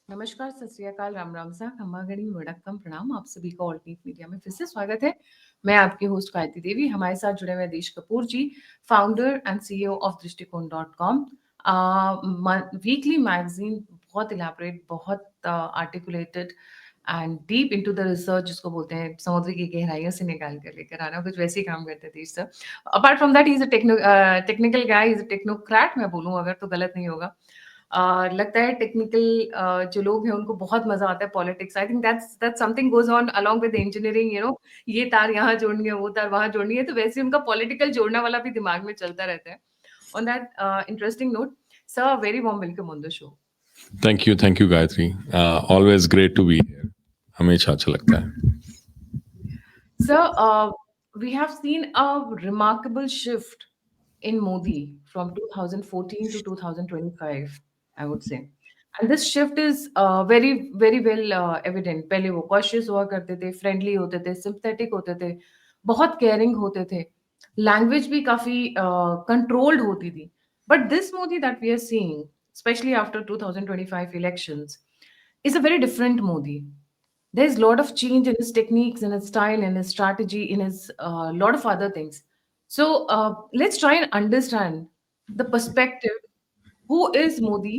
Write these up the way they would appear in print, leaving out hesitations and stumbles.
नमस्कार, सत श्री अकाल, राम राम सा, खम्मा गणी, वड़क्कम, प्रणाम। आप सभी का ऑल्टरनेट मीडिया में फिर से स्वागत है। मैं आपकी होस्ट गायत्री देवी। हमारे साथ जुड़े हुए Desh Kapoor ji, founder and CEO of दृष्टिकोण.com, वीकली मैगजीन, बहुत इलैबोरेट, बहुत articulated and deep into the research, जिसको बोलते हैं समुद्र की गहराइयों से निकाल कर लेकर आना, कुछ वैसे ही काम करते थे sir. Apart from that, he is a technical guy, is a technocrat, मैं बोलूँ अगर तो गलत नहीं होगा। लगता है टेक्निकल जो लोग हैं उनको बहुत मजा आता है politics. I think that's something goes on along with engineering, ये तार यहाँ जोड़नी है, वो तार वहां जोड़नी है, तो वैसे उनका पॉलिटिकल जोड़ना वाला भी दिमाग में चलता रहता है। On that interesting note, sir, very warm welcome on the show. Thank you Gayatri. Always great to be here. हमेशा अच्छा लगता है। Sir, we have seen a remarkable shift in Modi from 2014 to 2025, I would say. And this shift is very, very well evident. पहले वो cautious हुआ करते थे, friendly होते थे, sympathetic होते थे, बहुत caring होते थे, language भी काफी controlled होती थी. But this Modi that we are seeing, especially after 2025 elections, is a very different Modi. There's a lot of change in his techniques, in his style, in his strategy, in his lot of other things. So let's try and understand the perspective. Who is Modi?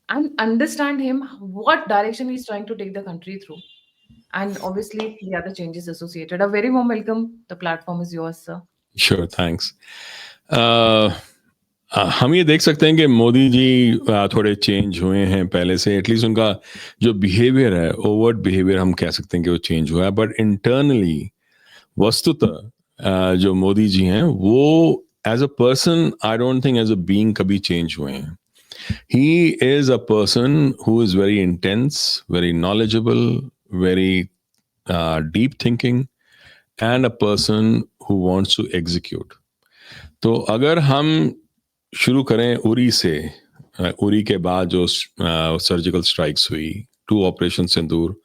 And understand him, what direction he's trying to take the country through. And obviously, the other changes associated. A very warm welcome. The platform is yours, sir. Sure, thanks. हम ये देख सकते हैं कि मोदी जी थोड़े change हुए हैं पहले से। एटलीस्ट उनका जो बिहेवियर है, ओवर्ट बिहेवियर, हम कह सकते हैं कि वो चेंज हुआ है। बट इंटरनली, वस्तुतः जो मोदी जी हैं वो as a person, I don't think as a being कभी चेंज हुए हैं। He is a person who is very intense, very knowledgeable, very deep thinking, and a person who wants to execute. तो अगर हम शुरू करें उरी से, उरी के बाद जो सर्जिकल स्ट्राइक्स हुई, 2 ऑपरेशन सिंदूर,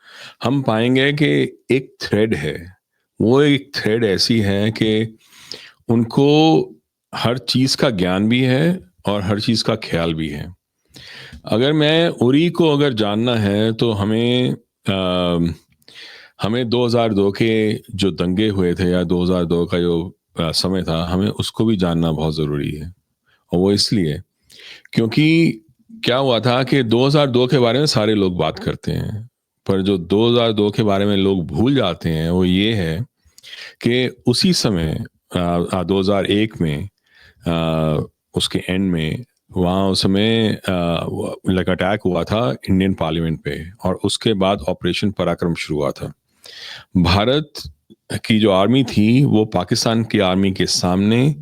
हम पाएंगे कि एक थ्रेड है। वो एक थ्रेड ऐसी है कि उनको हर चीज़ का ज्ञान भी है और हर चीज़ का ख्याल भी है। अगर मैं उरी को अगर जानना है तो हमें 2002 के जो दंगे हुए थे या 2002 का जो समय था, हमें उसको भी जानना बहुत ज़रूरी है। और वो इसलिए क्योंकि क्या हुआ था कि 2002 के बारे में सारे लोग बात करते हैं, पर जो 2002 के बारे में लोग भूल जाते हैं वो ये है कि उसी समय 2001 में उसके एंड में वहाँ उस समय लाइक अटैक हुआ था इंडियन पार्लियामेंट पे, और उसके बाद ऑपरेशन पराक्रम शुरू हुआ था। भारत की जो आर्मी थी वो पाकिस्तान की आर्मी के सामने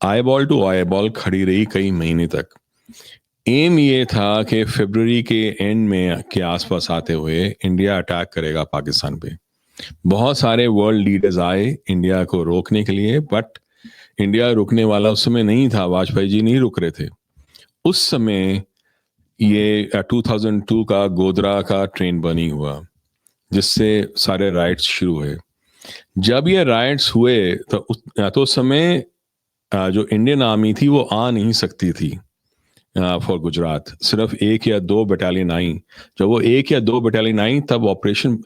eyeball to eyeball खड़ी रही कई महीने तक। एम ये था कि फरवरी के एंड में के आसपास आते हुए इंडिया अटैक करेगा पाकिस्तान पे। बहुत सारे वर्ल्ड लीडर्स आए इंडिया को रोकने के लिए, बट इंडिया रुकने वाला उस समय नहीं था। वाजपेयी जी नहीं रुक रहे थे उस समय। ये 2002 का गोधरा का ट्रेन बर्निंग हुआ, जिससे सारे राइट्स शुरू हुए। जब ये राइट्स हुए तो उस समय जो इंडियन आर्मी थी वो आ नहीं सकती थी फॉर गुजरात। सिर्फ 1 या 2 बटालियन आई। जब वो 1 या 2 बटालियन आई तब ऑपरेशन,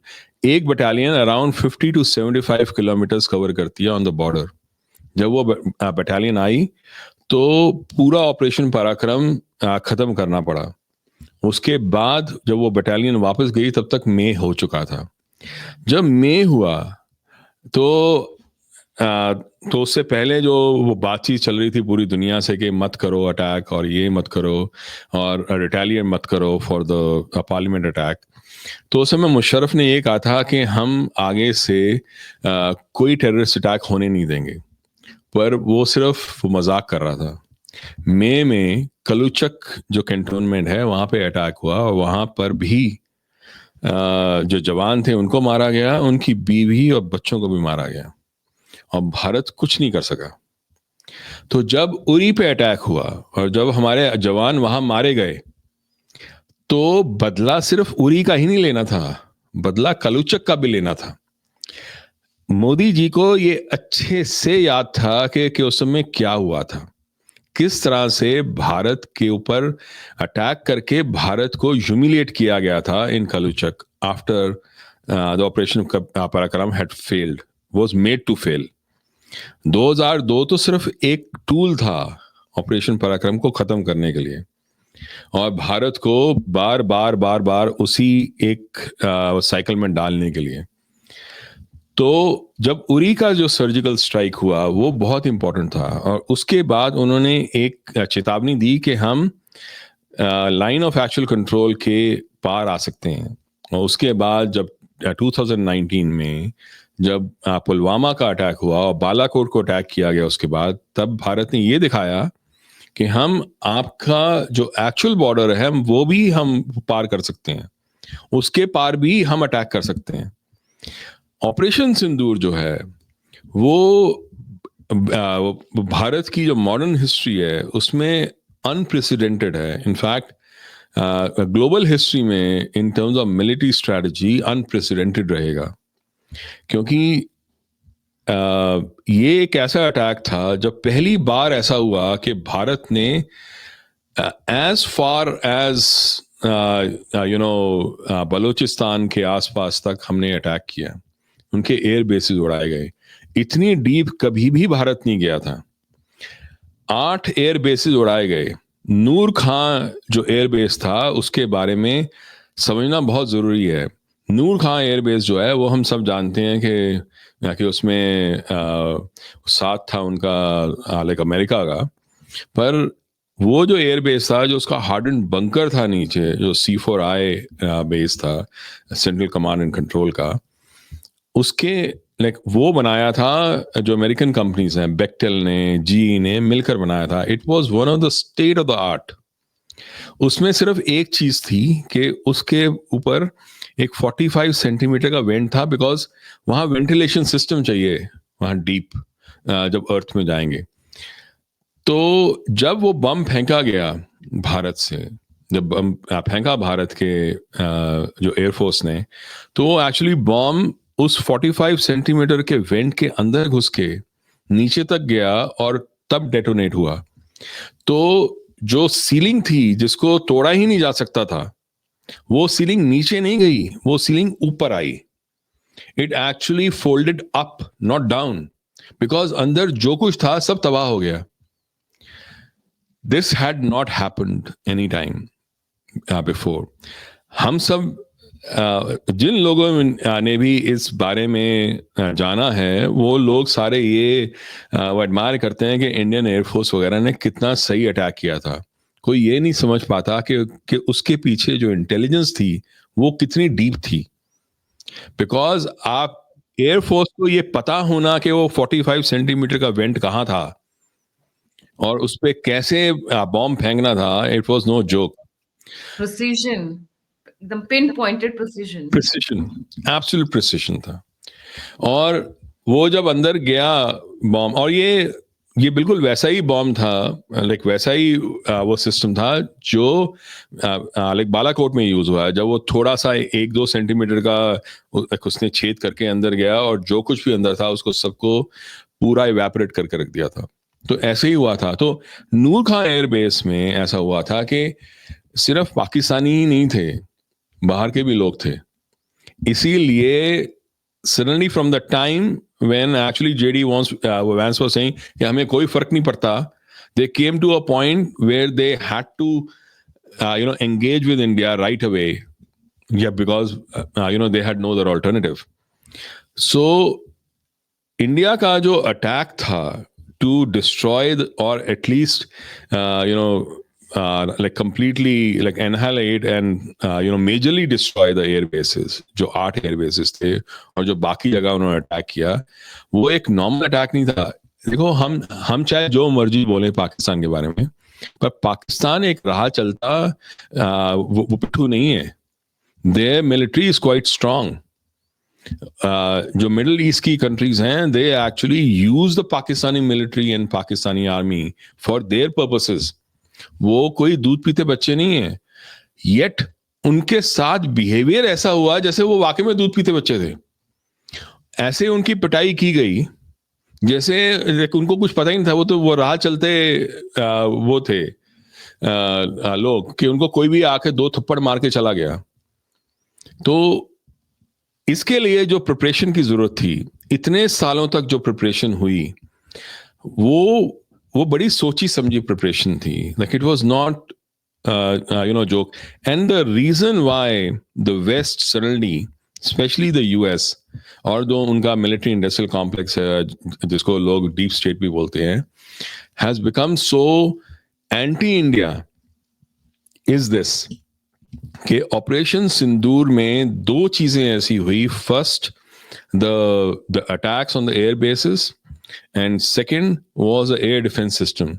एक battalion around 50 to 75 kilometres cover करती है ऑन द बॉर्डर। जब वो बटालियन आई तो पूरा ऑपरेशन पराक्रम खत्म करना पड़ा। उसके बाद जब वो बटालियन वापस गई तब तक मई हो चुका था। जब मई हुआ तो उससे पहले जो वो बातचीत चल रही थी पूरी दुनिया से कि मत करो अटैक, और ये मत करो, और रिटेलिएट मत करो फॉर द पार्लियामेंट अटैक, तो उस समय मुशर्रफ ने ये कहा था कि हम आगे से कोई टेररिस्ट अटैक होने नहीं देंगे। पर वो सिर्फ मजाक कर रहा था। मई में कलुचक जो कैंटोनमेंट है वहाँ पे अटैक हुआ, और वहाँ पर भी जो जवान थे उनको मारा गया, उनकी बीवी और बच्चों को भी मारा गया, और भारत कुछ नहीं कर सका। तो जब उरी पे अटैक हुआ और जब हमारे जवान वहां मारे गए, तो बदला सिर्फ उरी का ही नहीं लेना था, बदला कलुचक का भी लेना था। मोदी जी को ये अच्छे से याद था कि उस समय क्या हुआ था, किस तरह से भारत के ऊपर अटैक करके भारत को ह्यूमिलिएट किया गया था in Kaluchak after the operation Parakram had failed, was made to fail. 2002 तो सिर्फ एक टूल था ऑपरेशन पराक्रम को खत्म करने के लिए, और भारत को बार बार बार बार उसी एक साइकिल में डालने के लिए। तो जब उरी का जो सर्जिकल स्ट्राइक हुआ वो बहुत इंपॉर्टेंट था, और उसके बाद उन्होंने एक चेतावनी दी कि हम लाइन ऑफ एक्चुअल कंट्रोल के पार आ सकते हैं। और उसके बाद जब 2019 में जब पुलवामा का अटैक हुआ और बालाकोट को अटैक किया गया, उसके बाद तब भारत ने ये दिखाया कि हम आपका जो एक्चुअल बॉर्डर है वो भी हम पार कर सकते हैं, उसके पार भी हम अटैक कर सकते हैं। ऑपरेशन सिंदूर जो है वो भारत की जो मॉडर्न हिस्ट्री है उसमें अनप्रेसिडेंटेड है। इनफैक्ट ग्लोबल हिस्ट्री में in terms of military strategy unprecedented रहेगा, क्योंकि ये एक ऐसा अटैक था जब पहली बार ऐसा हुआ कि भारत ने एज फार एज बलूचिस्तान के आसपास तक हमने अटैक किया, उनके एयर बेसिस उड़ाए गए। इतनी डीप कभी भी भारत नहीं गया था। 8 एयर बेसिस उड़ाए गए। नूर खां जो एयर बेस था उसके बारे में समझना बहुत जरूरी है। नूर खां एयर बेस जो है वो हम सब जानते हैं कि उसमें साथ था उनका लाइक अमेरिका का, पर वो जो एयर बेस था, जो उसका हार्डन बंकर था नीचे, जो C4I बेस था, सेंट्रल कमांड एंड कंट्रोल का, उसके लाइक वो बनाया था जो अमेरिकन कंपनीज हैं, बेक्टेल ने, GE ने मिलकर बनाया था। It was one of the state of the art. उसमें सिर्फ एक चीज थी कि उसके ऊपर एक 45 सेंटीमीटर का वेंट था, बिकॉज वहां वेंटिलेशन सिस्टम चाहिए वहां डीप जब अर्थ में जाएंगे। तो जब वो बम फेंका गया भारत से, जब बम फेंका भारत के जो एयरफोर्स ने, तो वो एक्चुअली बम उस 45 सेंटीमीटर के वेंट के अंदर घुस के नीचे तक गया और तब डेटोनेट हुआ। तो जो सीलिंग थी जिसको तोड़ा ही नहीं जा सकता था, वो सीलिंग नीचे नहीं गई, वो सीलिंग ऊपर आई। It actually folded up, not down, because अंदर जो कुछ था सब तबाह हो गया। This had not happened any time before. हम सब जिन लोगों ने भी इस बारे में जाना है, वो लोग सारे ये वो एडमायर करते हैं कि इंडियन एयरफोर्स वगैरह ने कितना सही अटैक किया था। कोई ये नहीं समझ पाता कि उसके पीछे जो इंटेलिजेंस थी वो कितनी डीप थी। बिकॉज आप एयरफोर्स को ये पता होना कि वो 45 सेंटीमीटर का वेंट कहाँ था और उस पर कैसे बॉम्ब फेंकना था, it was no joke. Precision, the pinpointed precision. Precision, absolute precision था। और वो जब अंदर गया बॉम्ब, और ये बिल्कुल वैसा ही बॉम्ब था, लाइक वैसा ही वो सिस्टम था जो लाइक बालाकोट में यूज हुआ है। जब वो थोड़ा सा 1-2 सेंटीमीटर का उसने छेद करके अंदर गया और जो कुछ भी अंदर था उसको सबको पूरा इवेपोरेट करके रख दिया था। तो ऐसे ही हुआ था। तो नूर खां एयरबेस में ऐसा हुआ था कि सिर्फ पाकिस्तानी ही नहीं थे, बाहर के भी लोग थे। इसीलिए suddenly from the time when actually JD Vance was saying कि हमें कोई फर्क नहीं पड़ता, they came to a point where they had to engage with India right away, because they had no other alternative. So India का जो attack था to destroy or at least like completely like annihilate and majorly destroy the air bases, जो 8 air bases थे और जो बाकी जगह उन्होंने अटैक किया, वो एक नॉर्मल अटैक नहीं था। देखो, हम चाहे जो मर्जी बोले पाकिस्तान के बारे में, पर पाकिस्तान एक राह चलता वो पिट्ठू नहीं है। Their military is quite strong. जो मिडिल ईस्ट की कंट्रीज हैं, they actually use the Pakistani military and Pakistani army for their purposes. वो कोई दूध पीते बच्चे नहीं है। येट उनके साथ बिहेवियर ऐसा हुआ जैसे वो वाकई में दूध पीते बच्चे थे। ऐसे उनकी पिटाई की गई जैसे उनको कुछ पता ही नहीं था, वो राह चलते वो थे लोग कि उनको कोई भी आके 2 थप्पड़ मार के चला गया। तो इसके लिए जो प्रिपरेशन की जरूरत थी, इतने सालों तक जो प्रिपरेशन हुई, वो बड़ी सोची समझी प्रिपरेशन थी। Like it was not joke. And the reason why the West suddenly, especially the US, और जो उनका मिलिट्री इंडस्ट्रियल कॉम्प्लेक्स है जिसको लोग डीप स्टेट भी बोलते हैं, has become so anti-India is this कि ऑपरेशन सिंदूर में 2 चीजें ऐसी हुई। First, the attacks on the air bases, and second was the air defense system.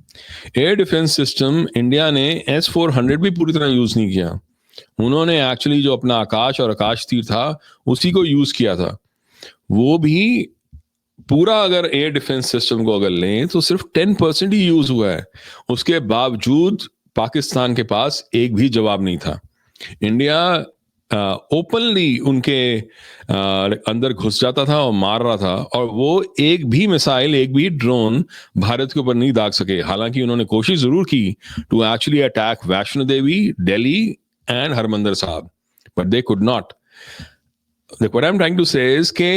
Air defense system India ने S-400 भी पूरी तरह यूज नहीं किया। उन्होंने एक्चुअली जो अपना आकाश और आकाश तीर था उसी को यूज किया था। वो भी पूरा अगर एयर डिफेंस सिस्टम को अगर लें तो सिर्फ 10% ही यूज हुआ है। उसके बावजूद पाकिस्तान के पास एक भी जवाब नहीं था। इंडिया ओपनली उनके अंदर घुस जाता था और मार रहा था, और वो एक भी मिसाइल, एक भी ड्रोन भारत के ऊपर नहीं दाग सके। हालांकि उन्होंने कोशिश जरूर की to actually attack Vaishno Devi, Delhi and Harmandir Sahib, but they could not. What I am trying to say is के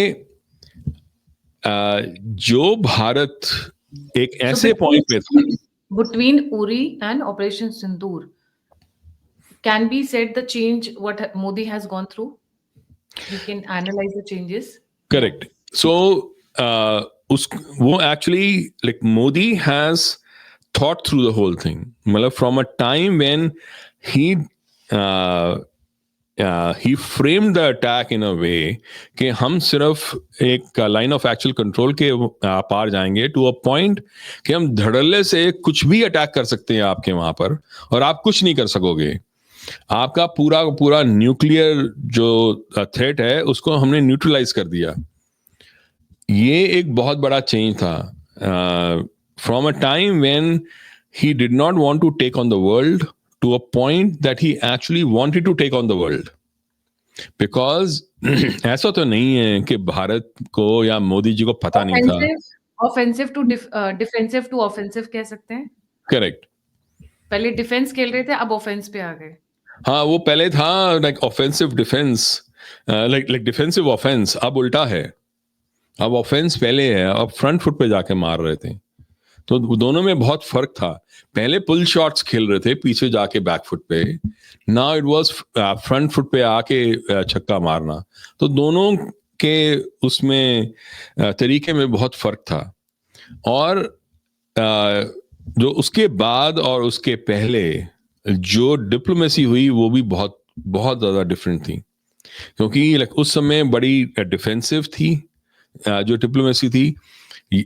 जो भारत एक ऐसे पॉइंट पे था between Uri and Operation Sindoor, can be said the change what Modi has gone through? We can analyze the changes. Correct. So वो actually, like, Modi has thought through the whole thing. मतलब from a time when he framed the attack in a way कि हम सिर्फ एक line of actual control के पार जाएंगे to a point कि हम धड़ल्ले से कुछ भी अटैक कर सकते हैं आपके वहां पर, और आप कुछ नहीं कर सकोगे। आपका पूरा न्यूक्लियर जो थ्रेट है उसको हमने न्यूट्रलाइज कर दिया। ये एक बहुत बड़ा चेंज था from a time when he did not want to take on the world to a point that he actually wanted to take on the world. Because ऐसा तो नहीं है कि भारत को या मोदी जी को पता नहीं था। Offensive to defensive to offensive कह सकते हैं। करेक्ट। पहले डिफेंस खेल रहे थे, अब ऑफेंस पे आ गए। हाँ, वो पहले था like offensive defence, like defensive offence, अब उल्टा है। अब ऑफेंस पहले है, अब फ्रंट फुट पे जाके मार रहे थे। तो दोनों में बहुत फर्क था। पहले पुल शॉट्स खेल रहे थे पीछे जाके बैक फुट पे, now it was front foot पे आके छक्का मारना। तो दोनों के उसमें तरीके में बहुत फर्क था। और जो उसके बाद और उसके पहले जो डिप्लोमेसी हुई वो भी बहुत बहुत ज्यादा डिफरेंट थी, क्योंकि उस समय बड़ी डिफेंसिव थी जो डिप्लोमेसी थी।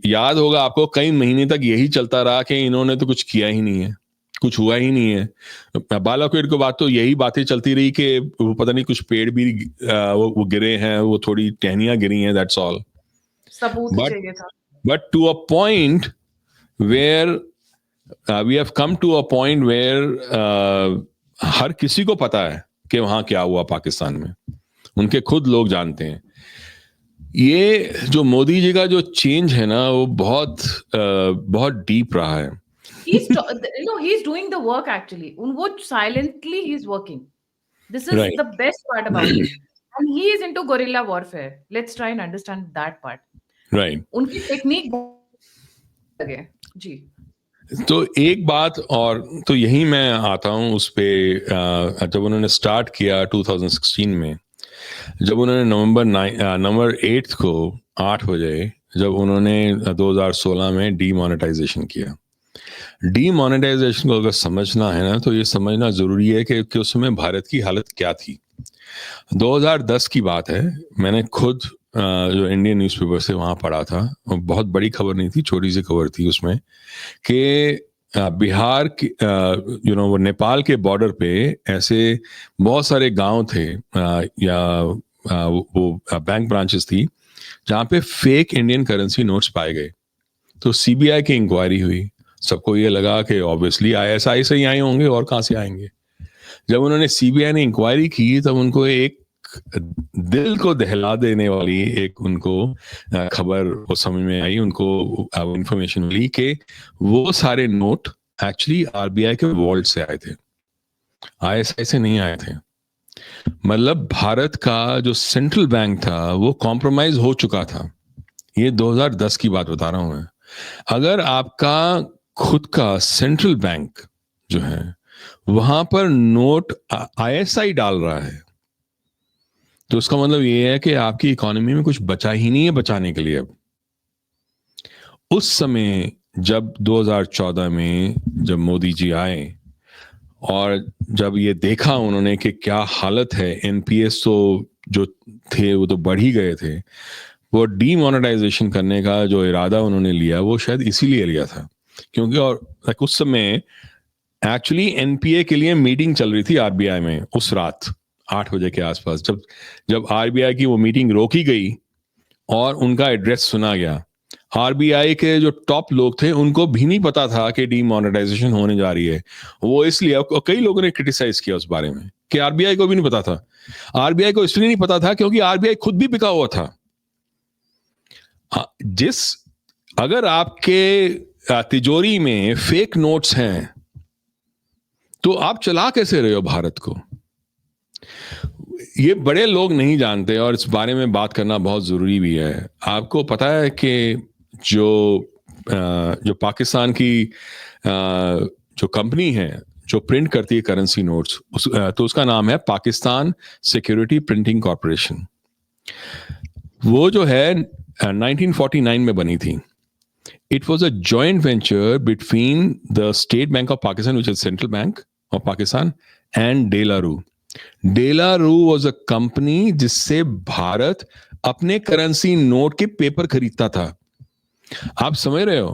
याद होगा आपको, कई महीने तक यही चलता रहा कि इन्होंने तो कुछ किया ही नहीं है, कुछ हुआ ही नहीं है। बालाकोट के बाद तो यही बातें चलती रही कि वो पता नहीं कुछ पेड़ भी वो गिरे हैं, वो थोड़ी टहनियां गिरी हैं, दैट्स ऑल। सबूत चाहिए था। But to a point where we have come to a point where हर किसी को पता है कि वहां क्या हुआ पाकिस्तान में, उनके खुद लोग जानते हैं। ये जो मोदी जी का जो चेंज है ना वो बहुत डीप रहा है। He's doing the work actually. वो silently he's working. This is Right. the best part about it. And he is into guerrilla warfare. Let's try and understand that part. Right. उनकी technique लगे जी। तो एक बात और, तो यही मैं आता हूँ उस पे, जब उन्होंने स्टार्ट किया 2016 में, जब उन्होंने नवंबर 8 को 8 बजे जब उन्होंने 2016 में डीमोनेटाइजेशन किया। डीमोनेटाइजेशन को अगर समझना है ना तो ये समझना जरूरी है कि उस समय भारत की हालत क्या थी। 2010 की बात है, मैंने खुद जो इंडियन न्यूज़पेपर से वहाँ पढ़ा था, बहुत बड़ी खबर नहीं थी, छोटी सी खबर थी उसमें कि बिहार की वो नेपाल के बॉर्डर पे ऐसे बहुत सारे गांव थे या वो बैंक ब्रांचेस थी जहाँ पे फेक इंडियन करेंसी नोट्स पाए गए। तो सीबीआई की इंक्वायरी हुई, सबको ये लगा कि ऑब्वियसली आईएसआई से ही आए होंगे और कहाँ से आएंगे। जब उन्होंने सीबीआई ने इंक्वायरी की तब उनको एक दिल को दहला देने वाली एक उनको खबर वो समझ में आई, उनको इंफॉर्मेशन मिली कि वो सारे नोट एक्चुअली आरबीआई के वॉल्ट से आए थे, आईएसआई से नहीं आए थे। मतलब भारत का जो सेंट्रल बैंक था वो कॉम्प्रोमाइज हो चुका था। ये 2010 की बात बता रहा हूं मैं। अगर आपका खुद का सेंट्रल बैंक जो है वहां पर नोट आईएसआई डाल रहा है, तो उसका मतलब ये है कि आपकी इकोनॉमी में कुछ बचा ही नहीं है बचाने के लिए। अब उस समय जब 2014 में जब मोदी जी आए और जब ये देखा उन्होंने कि क्या हालत है, एनपीएस तो जो थे वो तो बढ़ ही गए थे, वो डीमोनेटाइजेशन करने का जो इरादा उन्होंने लिया वो शायद इसीलिए लिया था क्योंकि और उस समय एक्चुअली एनपीए के लिए मीटिंग चल रही थी आरबीआई में उस रात 8 बजे के आसपास। जब आरबीआई की वो मीटिंग रोकी गई और उनका एड्रेस सुना गया, आरबीआई के जो टॉप लोग थे उनको भी नहीं पता था कि डीमोनेटाइजेशन होने जा रही है। वो इसलिए कई लोगों ने क्रिटिसाइज किया उस बारे में कि आरबीआई को भी नहीं पता था। आरबीआई को इसलिए नहीं पता था क्योंकि आरबीआई खुद भी बिका हुआ था। अगर आपके तिजोरी में फेक नोट्स हैं तो आप चला कैसे रहे हो भारत को? ये बड़े लोग नहीं जानते और इस बारे में बात करना बहुत जरूरी भी है। आपको पता है कि जो पाकिस्तान की जो कंपनी है जो प्रिंट करती है करेंसी नोट्स, तो उसका नाम है पाकिस्तान सिक्योरिटी प्रिंटिंग कॉर्पोरेशन। वो जो है 1949 में बनी थी। It was a joint venture between the State Bank of Pakistan, which is Central Bank of Pakistan, and De La Rue. De La Rue was a company जिससे भारत अपने करेंसी नोट के paper खरीदता था। आप समझ रहे हो?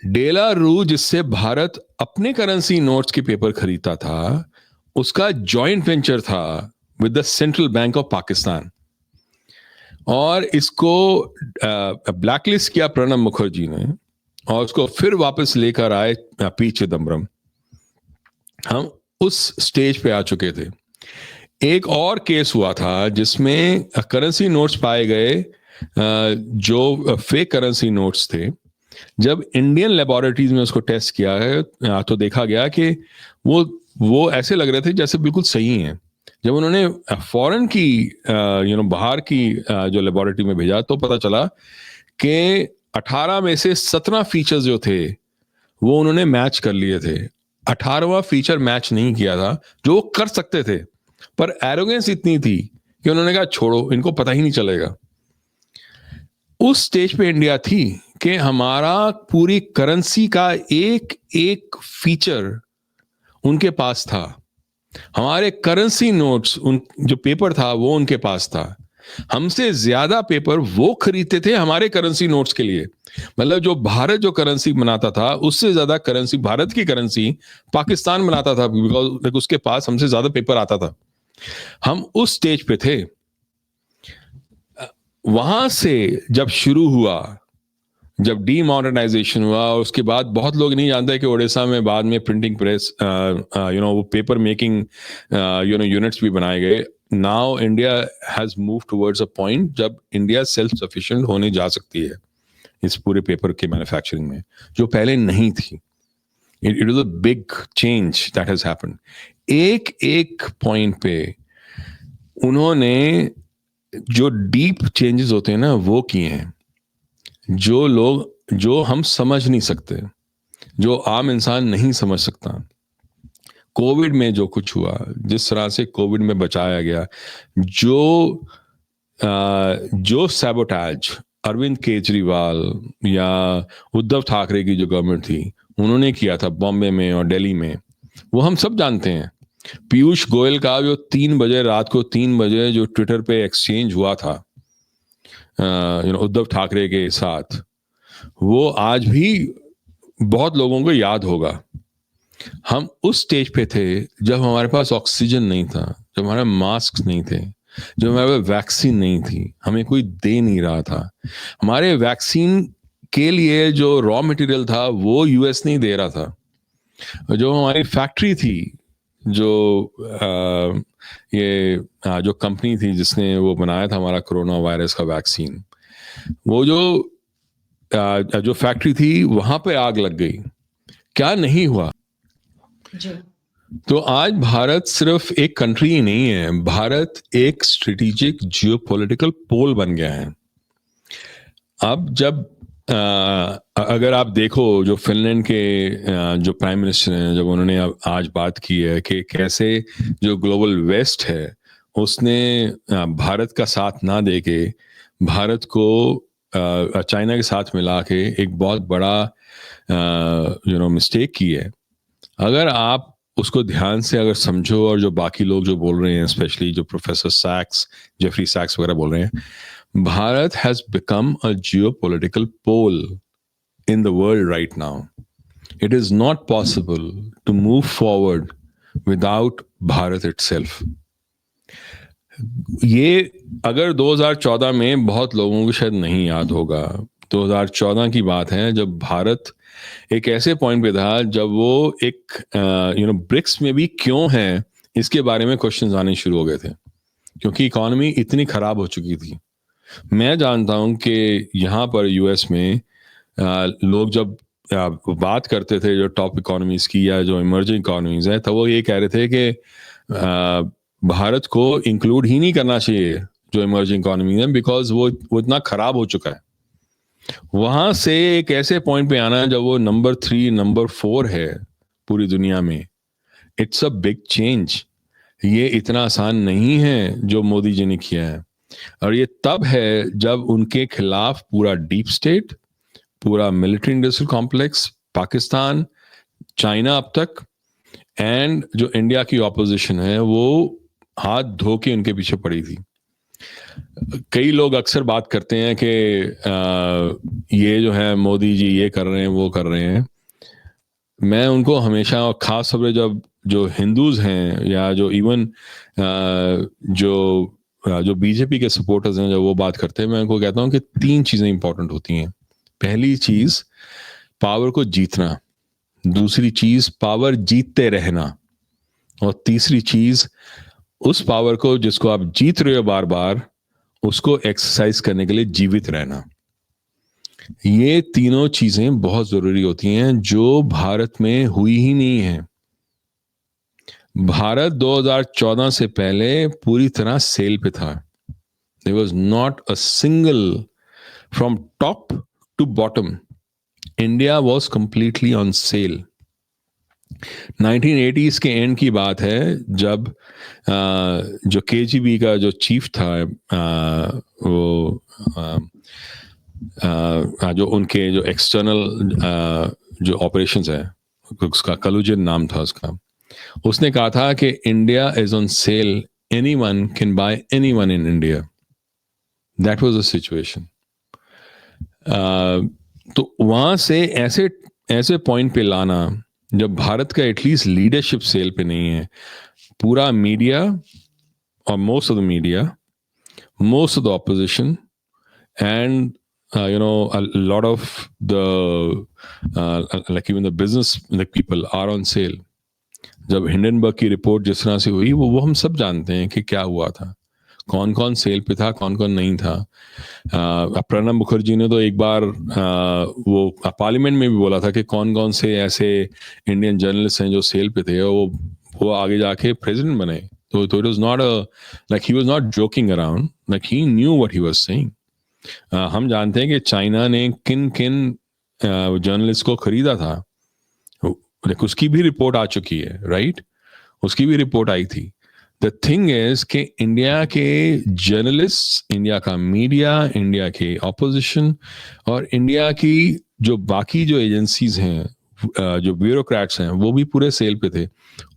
De La Rue जिससे भारत अपने करेंसी नोट्स के पेपर खरीदता था, उसका जॉइंट वेंचर था with the central bank of Pakistan. और इसको ब्लैकलिस्ट किया प्रणब मुखर्जी ने और उसको फिर वापस लेकर आए पी चिदम्बरम। हम उस स्टेज पे आ चुके थे। एक और केस हुआ था जिसमें करेंसी नोट्स पाए गए जो फेक करेंसी नोट्स थे। जब इंडियन लेबोरेटरीज में उसको टेस्ट किया है तो देखा गया कि वो ऐसे लग रहे थे जैसे बिल्कुल सही हैं। जब उन्होंने फॉरेन की बाहर की जो लेबोरेटरी में भेजा तो पता चला कि 18 में से 17 फीचर्स जो थे वो उन्होंने मैच कर लिए थे। 18वां फीचर मैच नहीं किया था जो वो कर सकते थे, पर एरोगेंस इतनी थी कि उन्होंने कहा छोड़ो, इनको पता ही नहीं चलेगा। उस स्टेज पे इंडिया थी कि हमारा पूरी करेंसी का एक एक फीचर उनके पास था। हमारे करेंसी नोट्स जो पेपर था वो उनके पास था। हमसे ज्यादा पेपर वो खरीदते थे हमारे करेंसी नोट्स के लिए। मतलब जो भारत जो करेंसी बनाता था उससे ज्यादा करेंसी, भारत की करेंसी पाकिस्तान बनाता था बिकॉज उसके पास हमसे ज्यादा पेपर आता था। हम उस स्टेज पे थे। वहां से जब शुरू हुआ, जब डीमोनेटाइजेशन हुआ, और उसके बाद बहुत लोग नहीं जानते कि उड़ीसा में बाद में प्रिंटिंग प्रेस वो पेपर मेकिंग यूनिट्स भी बनाए गए। Now India has move towards a point जब इंडिया सेल्फ सफिशिएंट होने जा सकती है इस पूरे पेपर के मैन्युफैक्चरिंग में, जो पहले नहीं थी। It is a big change that has happened. एक एक पॉइंट पे उन्होंने जो डीप चेंजेस होते हैं ना वो किए हैं, जो हम समझ नहीं सकते, जो आम इंसान नहीं समझ सकता। कोविड में जो कुछ हुआ, जिस तरह से कोविड में बचाया गया, जो सैबोटैज अरविंद केजरीवाल या उद्धव ठाकरे की जो गवर्नमेंट थी उन्होंने किया था बॉम्बे में और दिल्ली में, वो हम सब जानते हैं। पीयूष गोयल का जो 3 बजे रात को 3 बजे जो ट्विटर पे एक्सचेंज हुआ था उद्धव ठाकरे के साथ, वो आज भी बहुत लोगों को याद होगा। हम उस स्टेज पे थे जब हमारे पास ऑक्सीजन नहीं था, जब हमारे मास्क नहीं थे, जब हमारे पास वैक्सीन नहीं थी, हमें कोई दे नहीं रहा था। हमारे वैक्सीन के लिए जो रॉ मटेरियल था वो यूएस नहीं दे रहा था। जो हमारी फैक्ट्री थी जो ये जो कंपनी थी जिसने वो बनाया था हमारा कोरोना वायरस का वैक्सीन, वो जो फैक्ट्री थी वहां पे आग लग गई, क्या नहीं हुआ। जी। तो आज भारत सिर्फ एक कंट्री ही नहीं है, भारत एक स्ट्रेटेजिक जियोपॉलिटिकल पोल बन गया है। अब जब अगर आप देखो जो फिनलैंड के जो प्राइम मिनिस्टर हैं, जब उन्होंने आज बात की है कि कैसे जो ग्लोबल वेस्ट है उसने भारत का साथ ना देके भारत को चाइना के साथ मिला के एक बहुत बड़ा मिस्टेक की है। अगर आप उसको ध्यान से अगर समझो, और जो बाकी लोग जो बोल रहे हैं, स्पेशली जो प्रोफेसर सैक्स, जेफरी सैक्स वगैरह बोल रहे हैं, Bharat has become a geopolitical pole in the world right now. It is not possible to move forward without Bharat itself. ये अगर 2014 में बहुत लोगों को शायद नहीं याद होगा, 2014 की बात है जब भारत एक ऐसे पॉइंट पे था जब वो एक ब्रिक्स में भी क्यों है इसके बारे में क्वेश्चंस आने शुरू हो गए थे, क्योंकि इकोनॉमी इतनी खराब हो चुकी थी। मैं जानता हूं कि यहाँ पर यूएस में लोग जब बात करते थे जो टॉप इकोनॉमीज की या जो इमर्जिंग इकोनॉमीज है, तो वो ये कह रहे थे कि भारत को इंक्लूड ही नहीं करना चाहिए जो इमर्जिंग इकोनॉमी है, बिकॉज वो इतना खराब हो चुका है। वहां से एक ऐसे पॉइंट पे आना जब वो नंबर 3 नंबर 4 है पूरी दुनिया में, इट्स अ बिग चेंज। ये इतना आसान नहीं है जो मोदी जी ने किया है, और ये तब है जब उनके खिलाफ पूरा डीप स्टेट, पूरा military industrial complex, Pakistan, China अब तक, एंड जो इंडिया की ऑपोजिशन है वो हाथ धो के उनके पीछे पड़ी थी। कई लोग अक्सर बात करते हैं कि ये जो है मोदी जी ये कर रहे हैं वो कर रहे हैं। मैं उनको हमेशा, और खास तौर पे जब जो हिंदूज हैं या जो इवन जो बीजेपी के सपोर्टर्स हैं, जब वो बात करते हैं, मैं उनको कहता हूँ कि 3 चीजें इंपॉर्टेंट होती हैं। पहली चीज पावर को जीतना, दूसरी चीज पावर जीतते रहना, और तीसरी चीज उस पावर को जिसको आप जीत रहे हो बार बार, उसको एक्सरसाइज करने के लिए जीवित रहना। ये तीनों चीजें बहुत जरूरी होती हैं जो भारत में हुई ही नहीं है। भारत 2014 से पहले पूरी तरह सेल पे था। There was not a single, from top to bottom, India was completely on sale. 1980s के एंड की बात है जब जो केजीबी का जो चीफ था, वो जो उनके जो एक्सटर्नल जो ऑपरेशंस है, उसका कलुजन नाम था उसका, उसने कहा था कि India is on sale, anyone can buy anyone in India. That was the situation. तो वहां से ऐसे पॉइंट पे लाना जब भारत का एटलीस्ट लीडरशिप सेल पे नहीं है, पूरा मीडिया और most of the media, most of the opposition, and a lot of the like even the business like people are on sale. जब हिंडनबर्ग की रिपोर्ट जिस तरह से हुई, वो हम सब जानते हैं कि क्या हुआ था, कौन कौन सेल पे था, कौन कौन नहीं था। प्रणब मुखर्जी ने तो एक बार वो पार्लियामेंट में भी बोला था कि कौन कौन से ऐसे इंडियन जर्नलिस्ट हैं जो सेल पे थे, और वो आगे जाके प्रेसिडेंट बने। So it was not like he was not joking around, like he knew what he was saying. हम जानते हैं कि चाइना ने किन किन जर्नलिस्ट को खरीदा था, like उसकी भी रिपोर्ट आ चुकी है, राइट? उसकी भी रिपोर्ट आई थी। द थिंग इज कि इंडिया के जर्नलिस्ट, इंडिया का मीडिया, इंडिया के ऑपोजिशन और इंडिया की जो बाकी जो एजेंसीज हैं, जो ब्यूरोक्रेट्स हैं, वो भी पूरे सेल पे थे।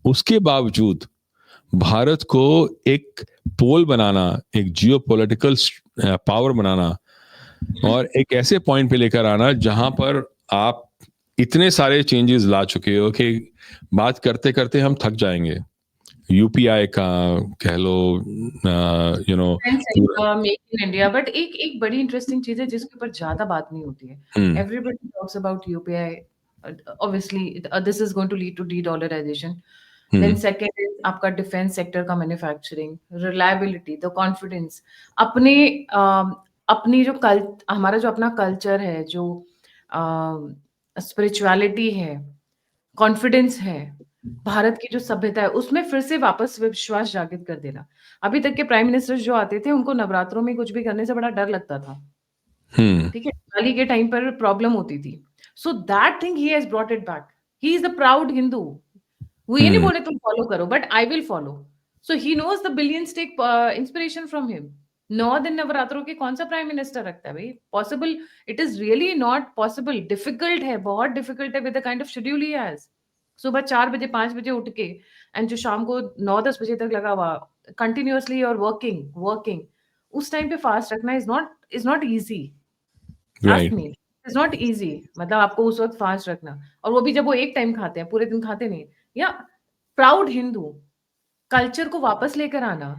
उसके बावजूद भारत को एक पोल बनाना, एक जियोपॉलिटिकल पावर बनाना, और एक ऐसे पॉइंट पे लेकर आना जहां पर आप इतने सारे चेंजेस ला चुके हो कि बात करते करते हम थक जाएंगे। यूपीआई का कह लो, मेक इन इंडिया, बट एक बड़ी इंटरेस्टिंग चीज है जिसके ऊपर ज्यादा बात नहीं होती है। Everybody talks about UPI, obviously this is going to lead to de-dollarization. Then second is आपका डिफेंस सेक्टर का मैन्युफैक्चरिंग, रिलायबिलिटी, द कॉन्फिडेंस, अपने अपनी जो हमारा जो अपना कल्चर है, जो स्पिरिचुअलिटी है, कॉन्फिडेंस है, भारत की जो सभ्यता है, उसमें फिर से वापस विश्वास जागृत कर देना। अभी तक के प्राइम मिनिस्टर्स जो आते थे, उनको नवरात्रों में कुछ भी करने से बड़ा डर लगता था। ठीक है? दिवाली के टाइम पर प्रॉब्लम होती थी। So that thing he has brought it back. He is the proud Hindu. वो ये नहीं बोले तुम फॉलो करो, but I will follow. So he knows the billions take inspiration from him. 9 दिन नवरात्रों के कौन सा प्राइम मिनिस्टर रखता है भाई? Possible, it is really not possible, difficult है, बहुत डिफिकल्ट है with the kind of schedule he has. सुबह 4 बजे, 5 बजे उठ के एंड जो शाम को 9-10 बजे तक लगा हुआ, कंटिन्यूअसली और वर्किंग, वर्किंग। उस टाइम पे फास्ट रखना is not easy. Ask right. Me, it's not easy, मतलब आपको उस वक़्त फास्ट रखना, और वो भी जब वो एक टाइम खाते हैं, पूरे दिन खाते नहीं। या प्राउड हिंदू, कल्चर को वापस लेकर आना,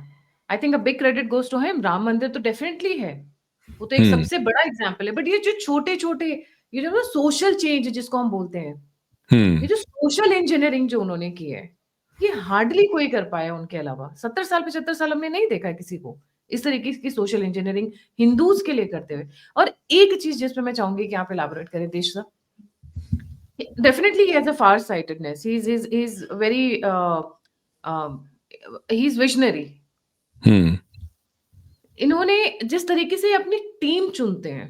I think a big credit goes to him. Ram Mandir तो डेफिनिटली है, वो तो एक सबसे बड़ा एग्ज़ाम्पल है, बट ये जो छोटे-छोटे, ये जो ना सोशल चेंज जिसको हम बोलते हैं, ये जो सोशल इंजीनियरिंग जो उन्होंने की है, ये हार्डली कोई कर पाया उनके अलावा। 70 साल, 75 साल हमने नहीं देखा है किसी को, इस तरीके की सोशल इंजीनियरिंग हिंदूज़ के लिए करते हुए। और एक चीज़ जिस पे मैं चाहूँगी कि आप इलैबोरेट करें देश साहब, डेफिनिटली ही has a far sightedness, he is very he is visionary. इन्होंने जिस तरीके से अपनी टीम चुनते हैं,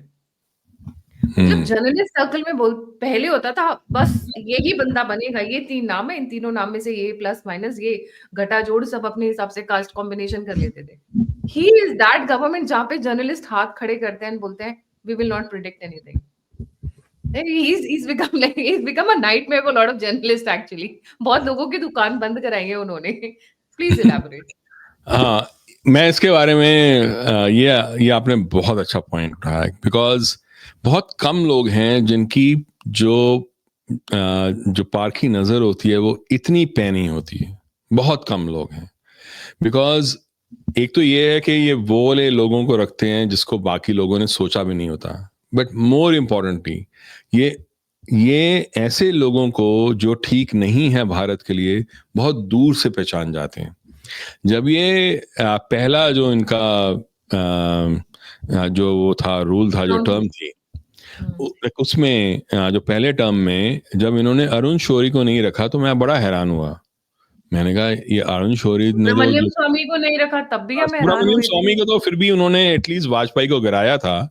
मतलब जर्नलिस्ट सर्कल में बोल पहले होता था बस यही बंदा बनेगा, ये 3 नाम है, इन तीनों नाम में से ये प्लस माइनस ये घटा-जोड़ सब अपने हिसाब से कास्ट कॉम्बिनेशन कर लेते थे। ही इज़ दैट गवर्नमेंट जहाँ पे जर्नलिस्ट हाथ खड़े करते हैं एंड बोलते हैं, "we will not predict anything." he's become a nightmare for a lot of journalists actually. बहुत लोगों की दुकान बंद कराई है उन्होंने। Please elaborate. हाँ, मैं इसके बारे में ये आपने बहुत अच्छा पॉइंट उठाया, बिकॉज बहुत कम लोग हैं जिनकी जो जो पारखी नज़र होती है वो इतनी पैनी होती है। बहुत कम लोग हैं, बिकॉज एक तो ये है कि ये वो वाले लोगों को रखते हैं जिसको बाकी लोगों ने सोचा भी नहीं होता, बट मोर इम्पोर्टेंटली ये ऐसे लोगों को जो ठीक नहीं है भारत के लिए, बहुत दूर से पहचान जाते हैं। जब ये पहला जो इनका जो वो था रूल था, जो टर्म थी, उसमें जो पहले टर्म में जब इन्होंने अरुण शौरी को नहीं रखा तो मैं बड़ा हैरान हुआ। मैंने कहा ये अरुण शौरी ने सुब्रमण्यम स्वामी को नहीं रखा तब भी हम हैरान सुब्रमण्यम हुए थे। स्वामी को तो फिर भी उन्होंने एटलीस्ट वाजपेयी को गिराया था,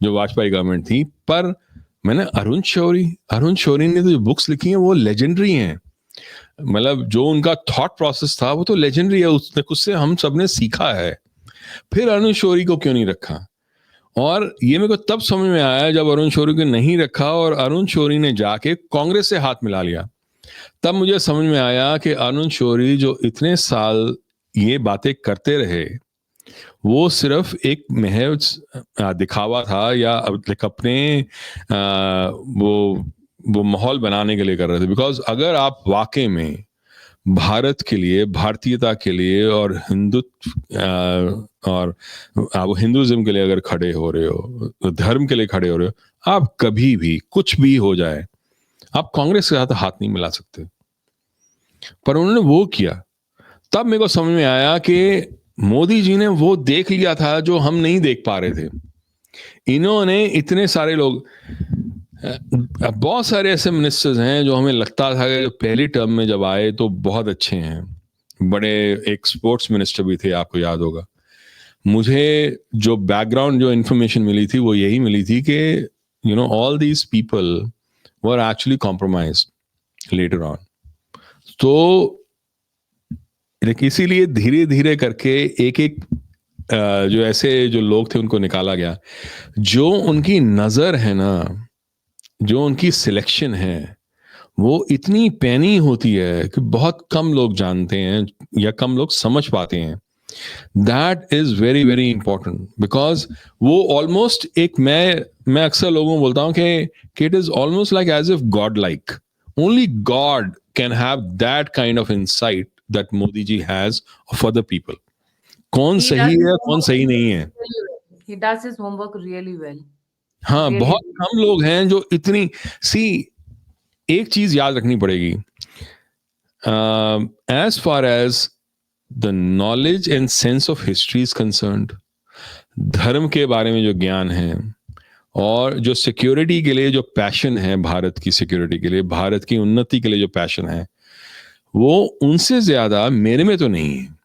जो वाजपेयी गवर्नमेंट थी, पर मैंने अरुण शौरी ने तो जो बुक्स लिखी हैं वो लेजेंडरी हैं। मतलब जो उनका थॉट प्रोसेस था वो तो लेजेंडरी है, उससे हम सब ने सीखा है। फिर अरुण शौरी को क्यों नहीं रखा? और ये मेरे को तब समझ में आया जब अरुण शौरी को नहीं रखा और अरुण शौरी ने जाके कांग्रेस से हाथ मिला लिया। तब मुझे समझ में आया कि अरुण शौरी जो इतने साल ये बातें करते रहे, वो सिर्फ एक महज दिखावा था, या अपने वो माहौल बनाने के लिए कर रहे थे। बिकॉज अगर आप वाकई में भारत के लिए, भारतीयता के लिए और हिंदुत्व और आप हिंदुइज्म के लिए अगर खड़े हो रहे हो, धर्म के लिए खड़े हो रहे हो, आप कभी भी कुछ भी हो जाए आप कांग्रेस के साथ हाथ नहीं मिला सकते। पर उन्होंने वो किया। तब मेरे को समझ में आया कि मोदी जी ने वो देख लिया था जो हम नहीं देख पा रहे थे। इन्होंने इतने सारे लोग, बहुत सारे ऐसे मिनिस्टर्स हैं जो हमें लगता था कि पहली टर्म में जब आए तो बहुत अच्छे हैं। बड़े एक स्पोर्ट्स मिनिस्टर भी थे, आपको याद होगा। मुझे जो बैकग्राउंड जो इन्फॉर्मेशन मिली थी वो यही मिली थी कि all these people were actually compromised later on. तो इसीलिए धीरे धीरे करके एक एक जो ऐसे जो लोग थे उनको निकाला गया। जो उनकी नजर है ना, जो उनकी सिलेक्शन है, वो इतनी पैनी होती है कि बहुत कम लोग जानते हैं या कम लोग समझ पाते हैं। That is very very important, because वो ऑलमोस्ट एक, मैं अक्सर लोगों को बोलता हूँ कि it is almost like as if God like, only God can have that kind of insight that Modi ji has for the people. कौन सही है कौन सही नहीं है, He does his homework really well. हाँ। Really बहुत well. कम लोग हैं जो इतनी एक चीज याद रखनी पड़ेगी। as far as the knowledge and sense of history is concerned, धर्म के बारे में जो ज्ञान है और जो सिक्योरिटी के लिए जो पैशन है, भारत की सिक्योरिटी के लिए, भारत की उन्नति के लिए जो पैशन है, वो उनसे ज्यादा मेरे में तो नहीं है।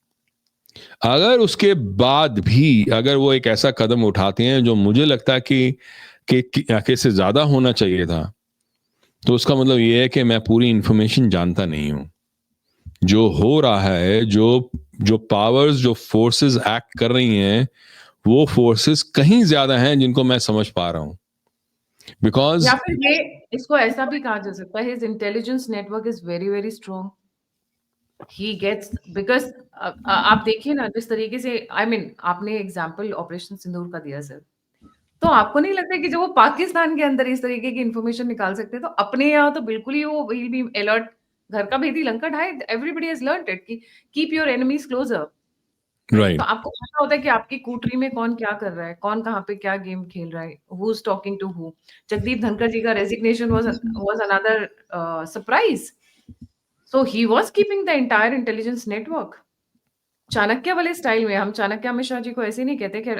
अगर उसके बाद भी अगर वो एक ऐसा कदम उठाते हैं जो मुझे लगता है कि से ज्यादा होना चाहिए था, तो उसका मतलब ये है कि मैं पूरी इंफॉर्मेशन जानता नहीं हूं। जो हो रहा है, जो पावर्स, जो फोर्सेस एक्ट कर रही हैं, वो फोर्सेस कहीं ज्यादा हैं जिनको मैं समझ पा रहा हूं। बिकॉज या फिर ये इसको ऐसा भी कहा जा सकता है, his intelligence network is very very strong. He gets because आप देखिए ना जिस तरीके से आपने एग्जाम्पल ऑपरेशन सिंदूर का दिया सर, तो आपको नहीं लगता कि जो वो पाकिस्तान के अंदर इस तरीके की इंफॉर्मेशन निकाल सकते हैं, तो अपने यहाँ तो बिल्कुल ही वो विल बी अलर्ट। घर का भेदी लंका ढाए, एवरीबॉडी हैज लर्नड इट कि keep your enemies closer. Right, तो आपको पता होता है कि आपकी कूटरी में कौन क्या कर रहा है, कौन कहाँ पे क्या गेम खेल रहा है, who is talking to who. Jagdeep Dhankhar ji का resignation was another surprise. So he was keeping the entire intelligence network Chanakya वाले स्टाइल में। हम चाणक्य अमित शाह जी को ऐसे नहीं कहते कि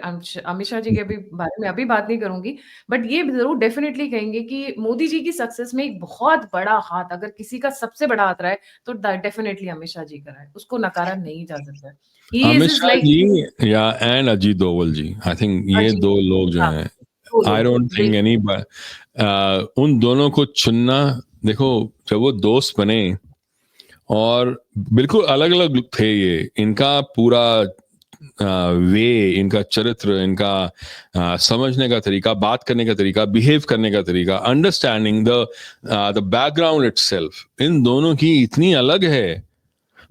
अमित शाह जी के अभी बारे में अभी बात नहीं करूंगी, बट ये जरूर डेफिनेटली कहेंगे कि मोदी जी की सक्सेस में एक बहुत बड़ा हाथ, अगर किसी का सबसे बड़ा हाथ रहा है तो डेफिनेटली अमित शाह जी का रहा है, उसको नकारा नहीं जा सकता है। He Amit is Shah like ji या and Ajit Doval ji, I think ये अजीत। दो लोग जो हाँ, हैं, वो आई लोग डोंट थिंक एनी, उन दोनों को चुनना, देखो जब वो दोस्त बने और बिल्कुल अलग अलग थे, ये इनका पूरा वे, इनका चरित्र, इनका समझने का तरीका, बात करने का तरीका, बिहेव करने का तरीका, अंडरस्टैंडिंग द बैकग्राउंड इटसेल्फ, इन दोनों की इतनी अलग है,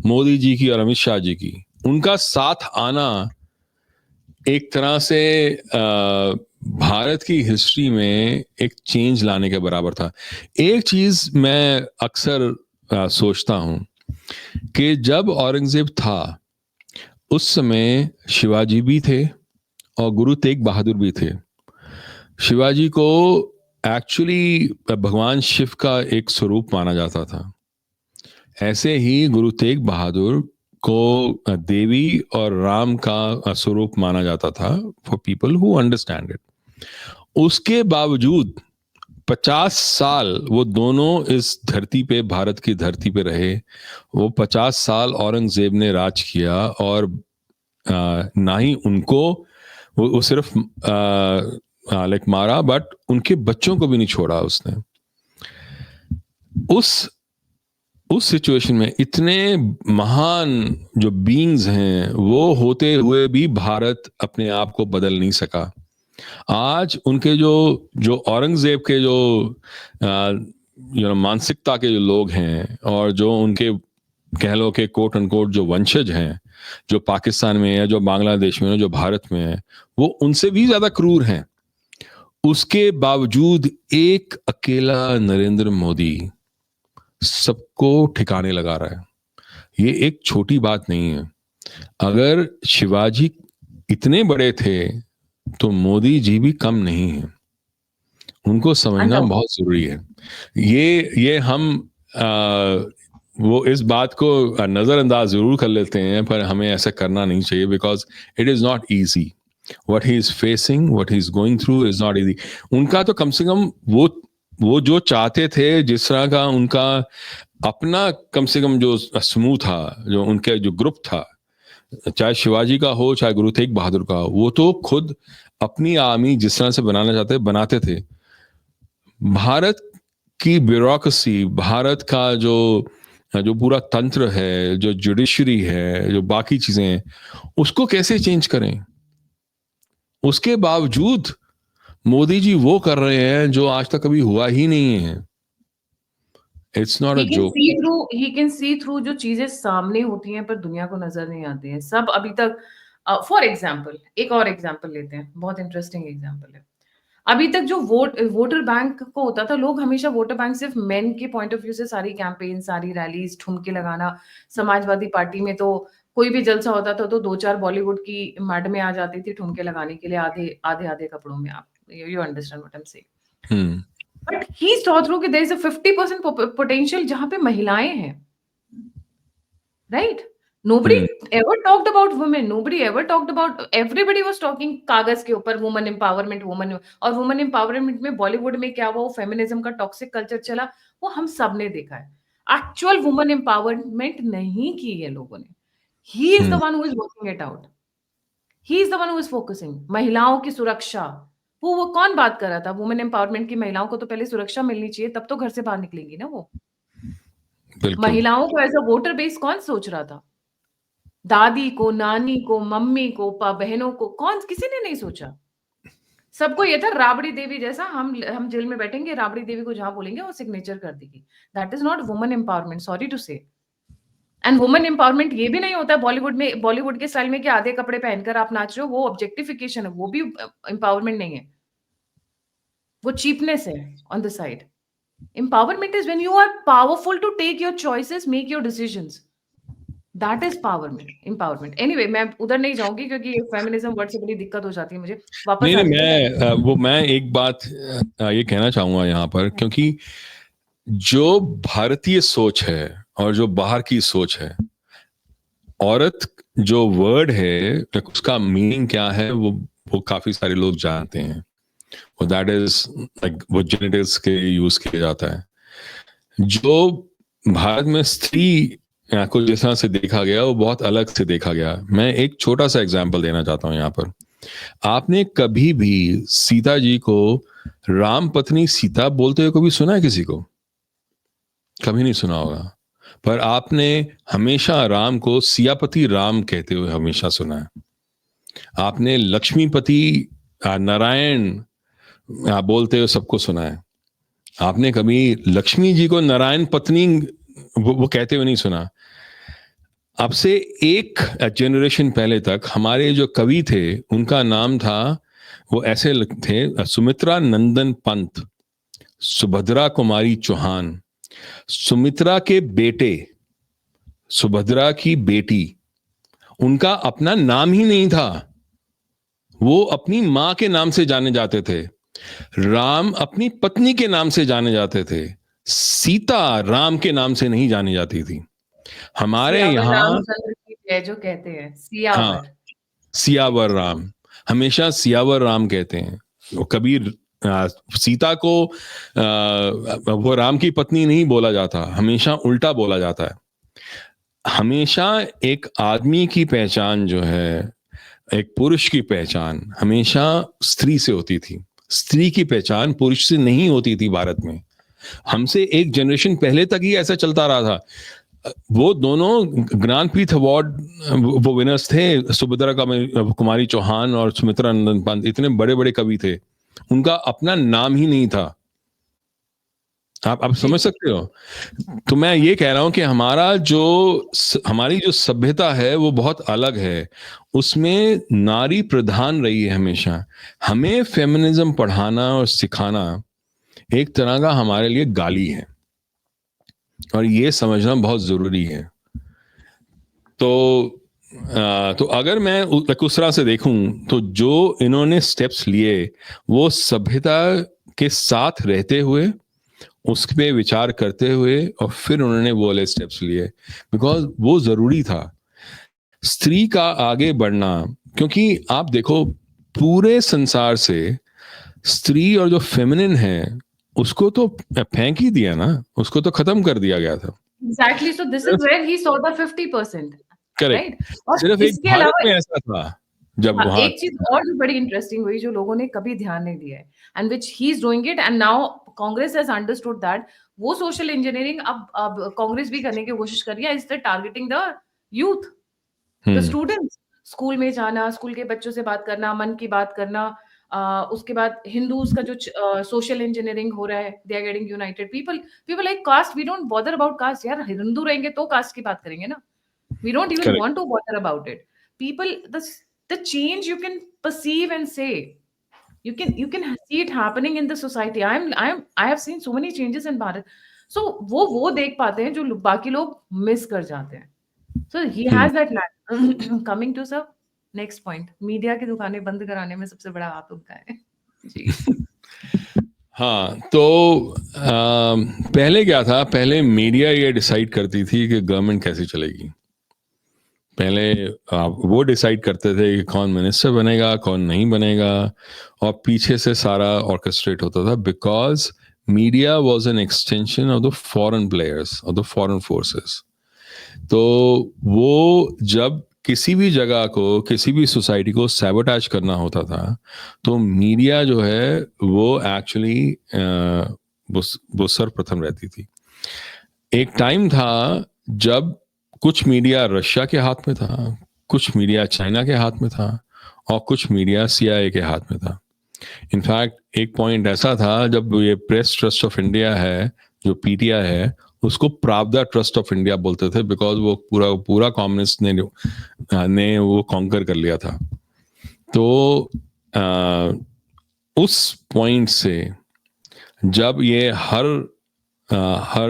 मोदी जी की और अमित शाह जी की। उनका साथ आना एक तरह से भारत की हिस्ट्री में एक चेंज लाने के बराबर था। एक चीज मैं अक्सर सोचता हूं कि जब औरंगजेब था उस समय शिवाजी भी थे और गुरु तेग बहादुर भी थे। शिवाजी को एक्चुअली भगवान शिव का एक स्वरूप माना जाता था। ऐसे ही गुरु तेग बहादुर को देवी और राम का स्वरूप माना जाता था, for people who understand it. उसके बावजूद 50 साल वो दोनों इस धरती पे, भारत की धरती पे रहे। वो 50 साल औरंगजेब ने राज किया और ना ही उनको वो सिर्फ लाइक मारा, बट उनके बच्चों को भी नहीं छोड़ा उसने। उस सिचुएशन में इतने महान जो बीइंग्स हैं, वो होते हुए भी भारत अपने आप को बदल नहीं सका। आज उनके जो औरंगजेब के जो मानसिकता के जो लोग हैं, और जो उनके कह लो के कोट अनकोट जो वंशज हैं, जो पाकिस्तान में है, जो बांग्लादेश में है, जो भारत में है, वो उनसे भी ज्यादा क्रूर हैं। उसके बावजूद एक अकेला नरेंद्र मोदी सबको ठिकाने लगा रहा है। ये एक छोटी बात नहीं है। अगर शिवाजी इतने बड़े थे तो मोदी जी भी कम नहीं है। उनको समझना बहुत जरूरी है। ये हम वो इस बात को नजरअंदाज जरूर कर लेते हैं, पर हमें ऐसा करना नहीं चाहिए, because it is not easy. What he is facing, what he is going through is not easy. उनका तो कम से कम वो जो चाहते थे, जिस तरह का उनका अपना कम से कम जो समूह था, जो उनके जो ग्रुप था, चाहे शिवाजी का हो चाहे गुरु तेग बहादुर का हो, वो तो खुद अपनी आर्मी जिस तरह से बनाना चाहते बनाते थे। भारत की ब्यूरोक्रेसी, भारत का जो जो पूरा तंत्र है, जो जुडिशरी है, जो बाकी चीजें हैं, उसको कैसे चेंज करें? उसके बावजूद मोदी जी वो कर रहे हैं जो आज तक कभी हुआ ही नहीं है। It's not a joke. He can see through जो चीजें सामने होती हैं पर दुनिया को नजर नहीं आती हैं सब अभी तक। फॉर एग्जाम्पल एक और एग्जाम्पल लेते हैं, बहुत इंटरेस्टिंग एग्जाम्पल है। अभी तक जो वोटर बैंक को होता था, लोग हमेशा वोटर बैंक सिर्फ मेन के पॉइंट ऑफ व्यू से सारी कैंपेन, सारी रैलीज, ठुमके लगाना। समाजवादी पार्टी में तो कोई भी जलसा होता था तो दो चार बॉलीवुड की मैडमें आ जाती थी ठुमके लगाने के लिए, आधे आधे आधे कपड़ों में। आप you understand what I am saying. But he saw through कि देयर इज अ 50% पोटेंशियल जहां पे महिलाएं हैं। right? Nobody hmm, ever talked about women. Nobody ever talked about. Everybody was talking कागज के ऊपर woman empowerment, woman, और woman empowerment में बॉलीवुड में क्या हुआ, वो फेमिनिज्म का टॉक्सिक कल्चर चला, वो हम सब ने देखा है. एक्चुअल वुमन एम्पावरमेंट नहीं की है लोगों ने. He is the hmm, one who is working it out. He is the one who is focusing. महिलाओं की सुरक्षा, वो कौन बात कर रहा था वुमेन एम्पावरमेंट की? महिलाओं को तो पहले सुरक्षा मिलनी चाहिए, तब तो घर से बाहर निकलेंगी ना वो. बिल्कुल महिलाओं को एज अ वोटर बेस कौन सोच रहा था? दादी को, नानी को, मम्मी को, बहनों को, कौन, किसी ने नहीं सोचा. सबको ये था राबड़ी देवी जैसा, हम जेल में बैठेंगे, राबड़ी देवी को जहां बोलेंगे वो सिग्नेचर कर देगी. That is not woman empowerment, sorry to say. And woman empowerment ये भी नहीं होता है बॉलीवुड में, बॉलीवुड के स्टाइल में कि आधे कपड़े पहनकर आप नाच रहे हो, वो ऑब्जेक्टिफिकेशन है, वो भी एम्पावरमेंट नहीं है. वो चीपनेस है on the side. Empowerment is when you are powerful to take your choices, make your decisions. That is powerment, empowerment. Anyway, मैं उधर नहीं जाऊंगी क्योंकि ये फेमिनिज्म वर्ड से बड़ी दिक्कत हो जाती है मुझे. वापस नहीं आ नहीं जाते हैं. मैं एक बात ये कहना चाहूंगा यहाँ पर, क्योंकि जो भारतीय सोच है और जो बाहर की सोच है, औरत जो वर्ड है उसका मीनिंग क्या है वो काफी सारे लोग जानते हैं. वो दैट इज लाइक वो जेनिटल्स के यूज किया जाता है. जो भारत में स्त्री को जिस तरह से देखा गया वो बहुत अलग से देखा गया. मैं एक छोटा सा एग्जांपल देना चाहता हूँ यहाँ पर. आपने कभी भी सीता जी को राम पत्नी सीता बोलते हुए कभी सुना है किसी को? कभी नहीं सुना होगा. पर आपने हमेशा राम को सियापति राम कहते हुए हमेशा सुना है. आपने लक्ष्मीपति नारायण बोलते हुए सबको सुना है. आपने कभी लक्ष्मी जी को नारायण पत्नी वो कहते हुए नहीं सुना. अब से एक जनरेशन पहले तक हमारे जो कवि थे उनका नाम था, वो ऐसे थे, सुमित्रा नंदन पंत, सुभद्रा कुमारी चौहान. सुमित्रा के बेटे, सुभद्रा की बेटी, उनका अपना नाम ही नहीं था. वो अपनी मां के नाम से जाने जाते थे. राम अपनी पत्नी के नाम से जाने जाते थे. सीता राम के नाम से नहीं जानी जाती थी. हमारे सियावर यहाँ, रामचंद्र की जय जो कहते हैं, हाँ, सियावर. सियावर राम, हमेशा सियावर राम कहते हैं. वो कभी सीता को वो राम की पत्नी नहीं बोला जाता, हमेशा उल्टा बोला जाता है. हमेशा एक आदमी की पहचान जो है, एक पुरुष की पहचान हमेशा स्त्री से होती थी. स्त्री की पहचान पुरुष से नहीं होती थी भारत में. हमसे एक जनरेशन पहले तक ही ऐसा चलता रहा था. वो दोनों ज्ञानपीठ अवार्ड वो विनर्स थे, सुभद्रा कुमारी चौहान और सुमित्रा नंदन पंत. इतने बड़े बड़े कवि थे, उनका अपना नाम ही नहीं था. आप समझ सकते हो. तो मैं ये कह रहा हूं कि हमारी जो सभ्यता है वो बहुत अलग है. उसमें नारी प्रधान रही है हमेशा. हमें फेमिनिज्म पढ़ाना और सिखाना एक तरह का हमारे लिए गाली है, और ये समझना बहुत जरूरी है. तो अगर मैं उस तरह से देखूं तो जो इन्होंने स्टेप्स लिए वो सभ्यता के साथ रहते हुए, उस पे विचार करते हुए, और फिर उन्होंने वो वाले स्टेप्स लिए, बिकॉज वो जरूरी था स्त्री का आगे बढ़ना. क्योंकि आप देखो, पूरे संसार से स्त्री और जो फेमिनिन है उसको तो फेंक ही दिया ना, उसको तो खत्म कर दिया गया था. Exactly. So this is where he saw the 50%, correct. right? और सिर्फ एक इसके भारत अलावा में ऐसा था जब हाँ, वहां. एक चीज और भी बड़ी इंटरेस्टिंग हुई जो लोगों ने कभी ध्यान नहीं दिया है, and which he is doing it, and now Congress has understood that. वो सोशल इंजीनियरिंग अब कांग्रेस भी करने की कोशिश कर रही है, is the targeting the youth, the students. School में जाना, स्कूल के बच्चों से बात करना, मन की बात करना. उसके बाद हिंदूज का जो सोशल इंजीनियरिंग हो रहा है, they are getting united. People like caste, we don't bother about caste. यार हिंदू रहेंगे तो कास्ट की बात करेंगे ना. We don't even correct. want to bother about it. People, the change you can perceive and say. You can see it happening in the society. I have seen so many changes in Bharat. So वो देख पाते हैं जो बाकी लोग miss कर जाते हैं. So he has that land. Coming to sir next point. Media की दुकानें बंद कराने में सबसे बड़ा हाथ उनका है. जी. हाँ, तो पहले क्या था, पहले मीडिया ये डिसाइड करती थी कि गवर्नमेंट कैसे चलेगी. पहले वो डिसाइड करते थे कि कौन मिनिस्टर बनेगा, कौन नहीं बनेगा, और पीछे से सारा ऑर्केस्ट्रेट होता था, because media was an extension of the foreign players, of the foreign forces. तो वो जब किसी भी जगह को, किसी भी सोसाइटी को सैबोटाज करना होता था, तो मीडिया जो है वो एक्चुअली वो सर्वप्रथम रहती थी। एक टाइम था जब कुछ मीडिया रशिया के हाथ में था, कुछ मीडिया चाइना के हाथ में था, और कुछ मीडिया CIA के हाथ में था। इनफैक्ट एक पॉइंट ऐसा था जब ये प्रेस ट्रस्ट ऑफ इंडिया है, जो PTI है, उसको pravda ट्रस्ट ऑफ इंडिया बोलते थे, बिकॉज वो पूरा कम्युनिस्ट ने वो कॉन्कर कर लिया था। तो उस पॉइंट से जब ये हर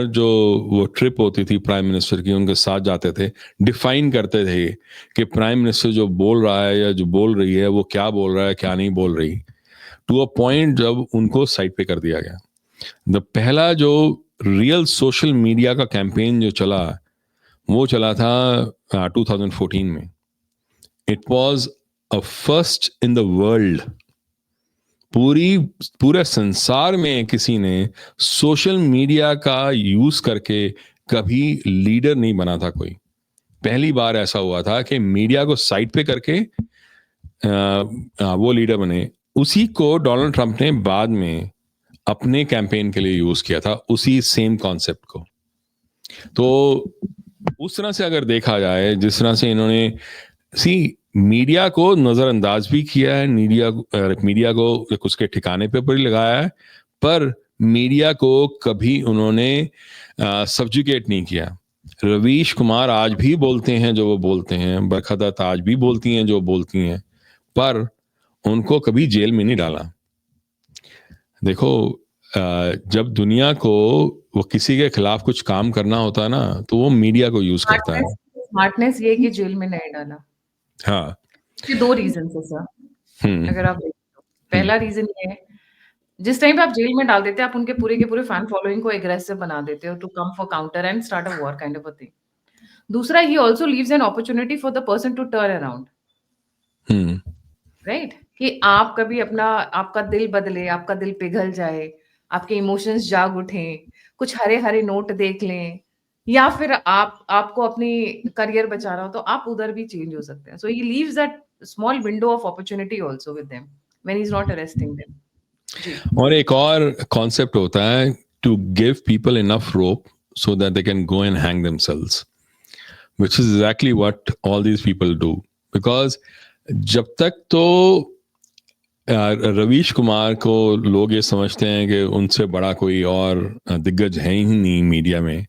जो वो ट्रिप होती थी प्राइम मिनिस्टर की, उनके साथ जाते थे, डिफाइन करते थे कि प्राइम मिनिस्टर जो बोल रहा है या जो बोल रही है वो क्या बोल रहा है, क्या नहीं बोल रही, टू अ पॉइंट जब उनको साइड पे कर दिया गया। पहला जो रियल सोशल मीडिया का कैंपेन जो चला, वो चला था 2014 में। It was a first in the world. पूरे संसार में किसी ने सोशल मीडिया का यूज करके कभी लीडर नहीं बना था कोई। पहली बार ऐसा हुआ था कि मीडिया को साइड पे करके वो लीडर बने। उसी को डोनाल्ड ट्रंप ने बाद में अपने कैंपेन के लिए यूज किया था, उसी सेम कॉन्सेप्ट को। तो उस तरह से अगर देखा जाए, जिस तरह से इन्होंने मीडिया को नजरअंदाज भी किया है, मीडिया को उसके ठिकाने पे भी लगाया है, पर मीडिया को कभी उन्होंने सब्जुगेट नहीं किया। रवीश कुमार आज भी बोलते हैं जो वो बोलते हैं, बरखा दत्त आज भी बोलती हैं जो बोलती हैं, पर उनको कभी जेल में नहीं डाला। देखो, जब दुनिया को वो किसी के खिलाफ कुछ काम करना होता है ना, तो वो मीडिया को यूज करता है। स्मार्टनेस ये कि जेल में नहीं डाला। हाँ, इसके 2 रीजन है सर, अगर आप देखें तो। पहला रीजन ये है, जिस टाइम पे आप जेल में डाल देते हैं, आप उनके पूरे के पूरे फैन फॉलोइंग को एग्रेसिव बना देते हो, to come for counter and start a war kind of a thing. दूसरा, he also leaves an opportunity for the person to turn around, right? कि आप कभी आपका दिल बदले, आपका दिल पिघल जाए, आपके इमोशंस जाग उठें, कुछ हरे-हरे नोट देख लें, या फिर आपको अपनी करियर बचा रहा हो, तो आप उधर भी चेंज हो सकते हैं। So he leaves that small window of opportunity also with them when he is not arresting them. जी। और एक और कॉन्सेप्ट होता है, to give people enough rope so that they can go and hang themselves, which is exactly what all these people do. Because जब तक तो रवीश कुमार को लोग ये समझते हैं कि उनसे बड़ा कोई और दिग्गज है ही नहीं मीडिया में,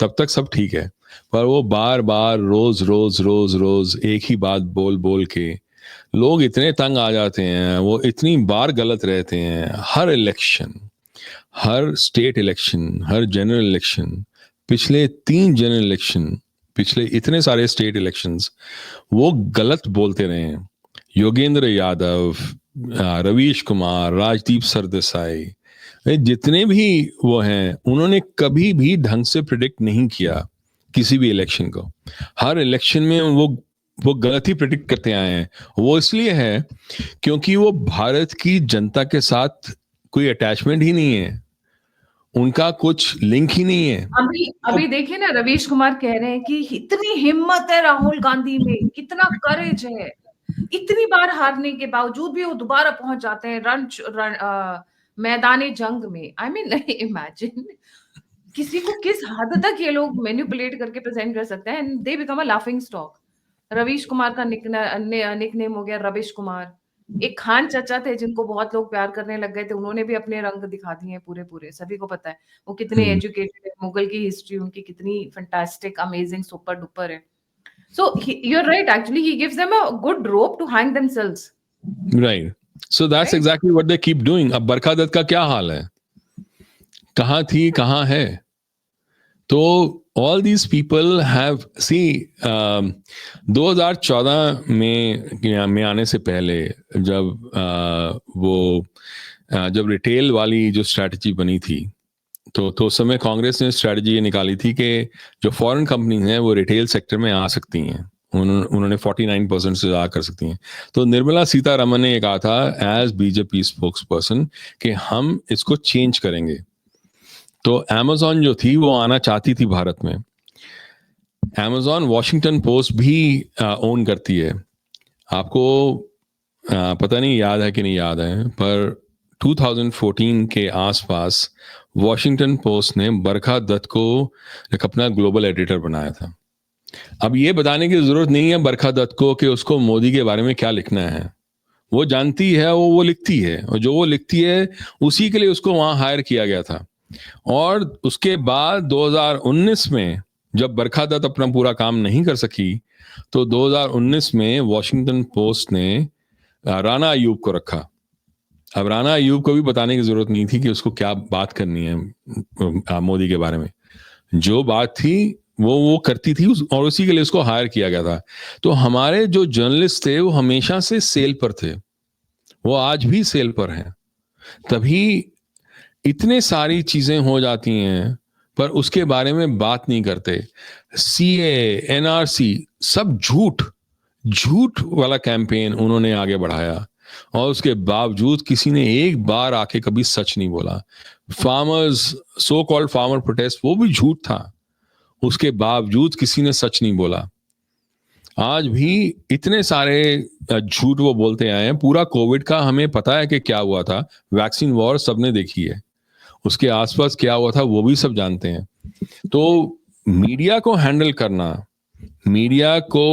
तब तक सब ठीक है। पर वो बार बार रोज एक ही बात बोल बोल के लोग इतने तंग आ जाते हैं, वो इतनी बार गलत रहते हैं। हर इलेक्शन, हर स्टेट इलेक्शन, हर जनरल इलेक्शन, पिछले 3 जनरल इलेक्शन, पिछले इतने सारे स्टेट इलेक्शंस, वो गलत बोलते रहे हैं। योगेंद्र यादव, रवीश कुमार, राजदीप सरदेसाई, जितने भी वो हैं, उन्होंने कभी भी ढंग से प्रिडिक्ट नहीं किया किसी भी इलेक्शन को। हर इलेक्शन में वो गलत ही प्रिडिक्ट करते आए हैं। वो इसलिए है क्योंकि वो भारत की जनता के साथ कोई अटैचमेंट ही नहीं है, उनका कुछ लिंक ही नहीं है। अभी देखिए ना, रवीश कुमार कह रहे हैं कि इतनी हिम्मत है राहुल गांधी में, कितना करेज है, इतनी बार हारने के बावजूद भी वो दोबारा पहुंच जाते हैं मैदानी जंग में। आई मीन इमेजिन किसी को किस हद तक ये लोग मैनिपुलेट करके प्रेजेंट कर सकते हैं, and they become a laughing stock. Ravish Kumar का निकनेम हो गया रविश कुमार। एक खान चचा थे जिनको बहुत लोग प्यार करने लग गए थे, उन्होंने भी अपने रंग दिखा दिए हैं पूरे, सभी को पता है वो कितने एजुकेटेड है, मुगल की हिस्ट्री उनकी कितनी फैंटास्टिक, अमेजिंग, सुपर डुपर है। So you're right. Actually, he gives them a good rope to hang themselves. Right. So that's Right? exactly what they keep doing. अब बरखा दत्त का क्या हाल है? कहाँ थी, कहाँ है? तो all these people have 2014 में आने से पहले जब रिटेल वाली जो स्ट्रैटेजी बनी थी, तो उस समय कांग्रेस ने स्ट्रैटेजी ये निकाली थी कि जो फॉरेन कंपनीज हैं वो रिटेल सेक्टर में आ सकती हैं, उन्होंने 49% से ज़्यादा कर सकती हैं। तो निर्मला सीतारमन ने ये कहा था एज बीजेपी स्पोक्स पर्सन कि हम इसको चेंज करेंगे। तो अमेजॉन जो थी वो आना चाहती थी भारत में। अमेजॉन वॉशिंगटन पोस्ट भी ओन करती है। आपको पता नहीं याद है कि नहीं याद है, पर 2014 के आसपास वॉशिंगटन पोस्ट ने बरखा दत्त को एक अपना ग्लोबल एडिटर बनाया था। अब ये बताने की जरूरत नहीं है बरखा दत्त को कि उसको मोदी के बारे में क्या लिखना है। वो जानती है, वो लिखती है, और जो वो लिखती है उसी के लिए उसको वहां हायर किया गया था। और उसके बाद 2019 में जब बरखा दत्त अपना पूरा काम नहीं कर सकी, तो 2019 में वॉशिंगटन पोस्ट ने राना अयूब को रखा। अब राना अयूब को भी बताने की जरूरत नहीं थी कि उसको क्या बात करनी है मोदी के बारे में। जो बात थी वो करती थी और उसी के लिए उसको हायर किया गया था। तो हमारे जो जर्नलिस्ट थे वो हमेशा से सेल पर थे, वो आज भी सेल पर हैं। तभी इतने सारी चीजें हो जाती हैं पर उसके बारे में बात नहीं करते। सीए, एनआरसी, सब झूठ झूठ वाला कैंपेन उन्होंने आगे बढ़ाया, और उसके बावजूद किसी ने एक बार आके कभी सच नहीं बोला। Farmers, so called farmer protest, वो भी झूठ था, उसके बावजूद किसी ने सच नहीं बोला। आज भी इतने सारे झूठ वो बोलते आए हैं। पूरा कोविड का हमें पता है कि क्या हुआ था, वैक्सीन वॉर सबने देखी है, उसके आसपास क्या हुआ था वो भी सब जानते हैं। तो मीडिया को हैंडल करना, मीडिया को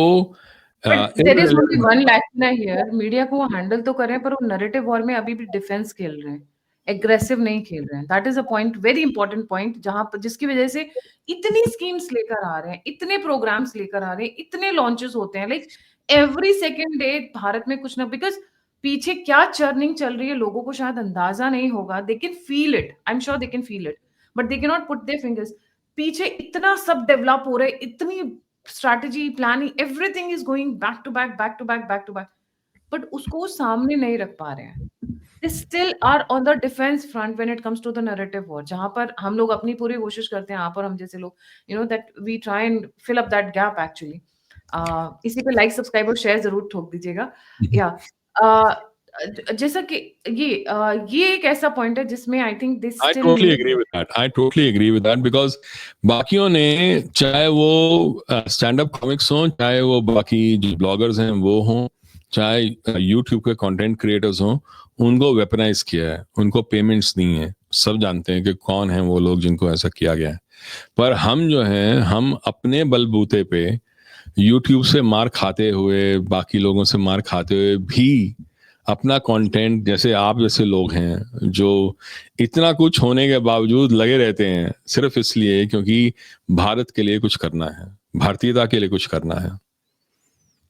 but there is only one लैकिना हियर, मीडिया को वो हैंडल तो कर रहे हैं पर वो नैरेटिव वॉर में अभी भी डिफेंस खेल रहे हैं, एग्रेसिव नहीं खेल रहे हैं। That is a point, very important point, जहां पर जिसकी वजह से इतनी स्कीम्स लेकर आ रहे हैं, इतने प्रोग्राम्स लेकर आ रहे हैं, इतने लॉन्चेस होते हैं, like every second day Bharat में कुछ ना, बिकॉज पीछे क्या चर्निंग चल रही है लोगों को शायद अंदाजा नहीं होगा। They can feel it, I am sure they can feel it, but they can not put their fingers. पीछे इतना सब डेवलप हो रहा है, इतनी strategy, planning, everything is going back to back, back to back, back to back, but उसको वो सामने नहीं रख पा रहे हैं। They still are on the defense front when it comes to the narrative war, जहां पर हम लोग अपनी पूरी कोशिश करते हैं, यहाँ पर हम जैसे लोग, that we try and fill up that gap actually. इसी पे लाइक, सब्सक्राइब और शेयर जरूर ठोक दीजिएगा। या जैसा कि ये एक ऐसा पॉइंट है जिसमें I think this I totally agree with that. I totally agree with that because बाकियों ने, चाहे वो स्टैंड अप कॉमिक्स हों, चाहे वो बाकी जो ब्लॉगर्स हैं वो हों, चाहे यूट्यूब के कंटेंट क्रिएटर्स हों, उनको वेपनाइज किया है, उनको पेमेंट्स दी हैं। सब जानते हैं कि कौन है वो लोग जिनको ऐसा किया गया है। पर हम जो हैं, हम अपने बलबूते पे यूट्यूब से मार खाते हुए, बाकी लोगों से मार खाते हुए भी अपना कंटेंट, जैसे आप जैसे लोग हैं जो इतना कुछ होने के बावजूद लगे रहते हैं सिर्फ इसलिए क्योंकि भारत के लिए कुछ करना है, भारतीयता के लिए कुछ करना है।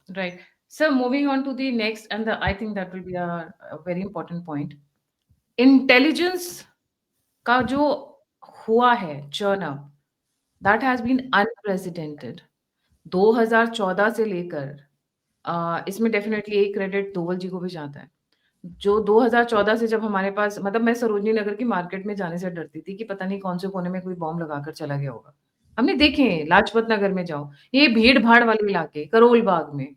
Right. So moving on to the next, and I think that will be a very important point. Intelligence का जो हुआ है churn up, that has been unprecedented. 2014 से लेकर इसमें डेफिनेटली एक क्रेडिट धोवल जी को भी जाता है। जो 2014 से जब हमारे पास, मतलब मैं सरोजनी नगर की मार्केट में जाने से डरती थी कि पता नहीं कौन से कोने में कोई बॉम्ब लगाकर चला गया होगा। हमने देखे हैं, लाजपत नगर में जाओ, ये भीड़-भाड़ वाले इलाके, करोल बाग में,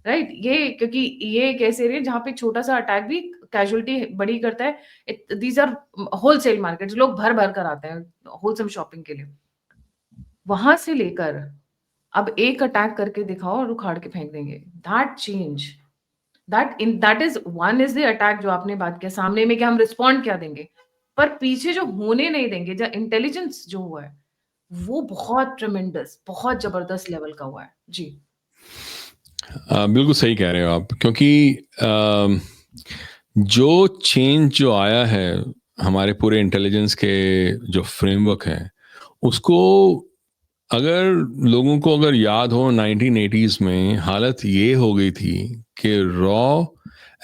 राइट? ये क्योंकि ये एक ऐसे एरिया जहाँ पे छोटा-सा अटैक भी कैजुअलिटी बड़ी करता है। दीज़ आर होलसेल मार्केट्स, लोग भर-भर कर आते हैं होलसेम शॉपिंग के लिए। वहाँ से लेकर अब एक अटैक करके दिखाओ और उखाड़ के फेंक देंगे। That change, that is one is the attack जो आपने बात किया सामने में कि हम रिस्पॉन्ड क्या देंगे, पर पीछे जो होने नहीं देंगे, जो इंटेलिजेंस जो हुआ है, वो बहुत ट्रेमेंडस, बहुत ज़बरदस्त लेवल का हुआ है। जी। बिल्कुल सही कह रहे हो आप, क्योंकि जो चेंज जो आया है हमारे पूरे इंटेलिजेंस के जो फ्रेमवर्क है, उसको अगर लोगों को अगर याद हो 1980s में हालत ये हो गई थी कि raw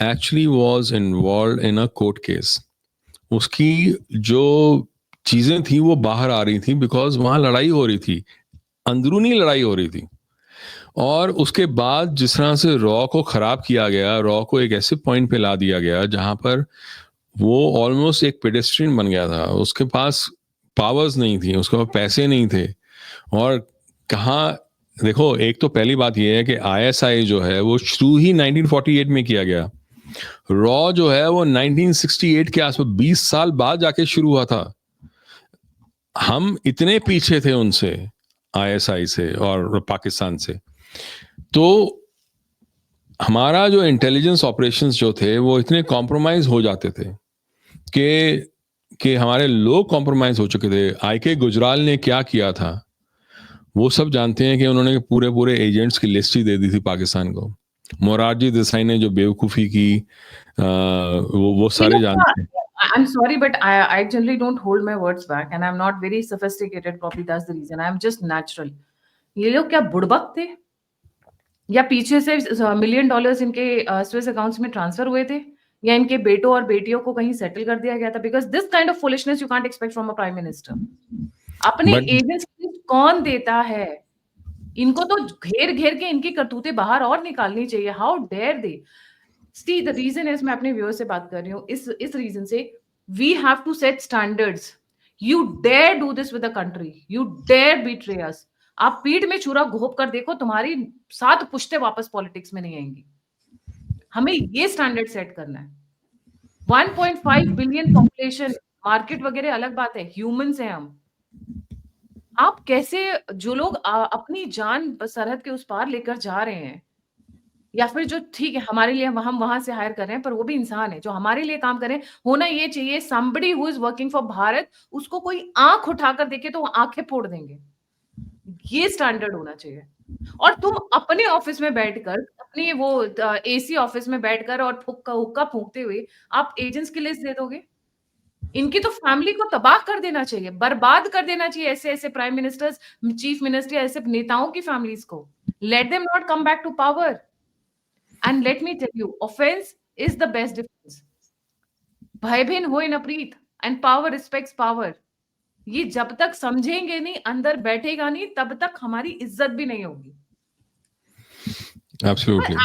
actually was involve in a court case. उसकी जो चीजें थी वो बाहर आ रही थी बिकॉज वहां लड़ाई हो रही थी, अंदरूनी लड़ाई हो रही थी। और उसके बाद जिस तरह से रॉ को खराब किया गया, रॉ को एक ऐसे पॉइंट पे ला दिया गया जहां पर वो ऑलमोस्ट एक पेडेस्ट्रियन बन गया था। उसके पास पावर्स नहीं थी, उसके पास पैसे नहीं थे, और कहाँ देखो, एक तो पहली बात ये है कि आईएसआई जो है वो शुरू ही 1948 में किया गया। रॉ जो है वो 1968 के आसपास 20 साल बाद जाके शुरू हुआ था। हम इतने पीछे थे उनसे, आईएसआई से और पाकिस्तान से। तो हमारा जो इंटेलिजेंस ऑपरेशंस जो थे वो इतने कॉम्प्रोमाइज हो जाते थे कि हमारे लोग कॉम्प्रोमाइज हो चुके थे। आईके गुजराल ने क्या किया था वो सब जानते हैं कि उन्होंने पूरे पूरे एजेंट्स की लिस्ट ही दे दी थी पाकिस्तान को। मोरारजी देसाई ने जो बेवकूफ़ी की, वो ये सारे लोग जानते हैं। I'm sorry, but I generally don't hold my words back, and I'm not very sophisticated. Probably that's the reason. I'm just natural. ये लोग क्या बुड़बक थे, या पीछे से मिलियन डॉलर्स इनके स्विस अकाउंट्स में ट्रांसफर हुए थे, या इनके बेटों और बेटियों को कहीं सेटल कर दिया गया था? Because this kind of foolishness you can't expect from a prime minister. अपने बट एजेंट्स कौन देता है? इनको तो घेर घेर के इनकी करतूतें बाहर और निकालनी चाहिए. How dare they. See the reason is, मैं अपने व्यूअर से बात कर रही हूँ इस रीजन से, we have to set standards. You dare do this with the country, you dare betray us. आप पीठ में छुरा घोप कर देखो, तुम्हारी 7 पुश्ते वापस पॉलिटिक्स में नहीं आएंगी. हमें ये स्टैंडर्ड सेट करना है. 1.5 बिलियन पॉपुलेशन, मार्केट वगैरह अलग बात है, ह्यूमंस हैं हम. आप कैसे, जो लोग अपनी जान सरहद के उस पार लेकर जा रहे हैं, या फिर जो ठीक है हमारे लिए हम वहां से हायर कर रहे हैं, पर वो भी इंसान है जो हमारे लिए काम करें. होना ये चाहिए somebody who is working for Bharat, उसको कोई आंख उठाकर देखे तो वो आंखें फोड़ देंगे. ये स्टैंडर्ड होना चाहिए. और तुम अपने ऑफिस में बैठकर, अपनी वो एसी ऑफिस में बैठकर और हुक्का हुक्का फूंकते हुए आप एजेंट्स की लिस्ट दे दोगे? इनकी तो फैमिली को तबाह कर देना चाहिए, बर्बाद कर देना चाहिए. ऐसे ऐसे प्राइम मिनिस्टर्स, चीफ मिनिस्टर, ऐसे नेताओं की फैमिलीज को. Let them not come back to power. And let me tell you, offense is the best defense. भय भिन्न होए न प्रीत, and power respects power. ये जब तक समझेंगे नहीं, अंदर बैठेगा नहीं, तब तक हमारी इज्जत भी नहीं होगी. Absolutely.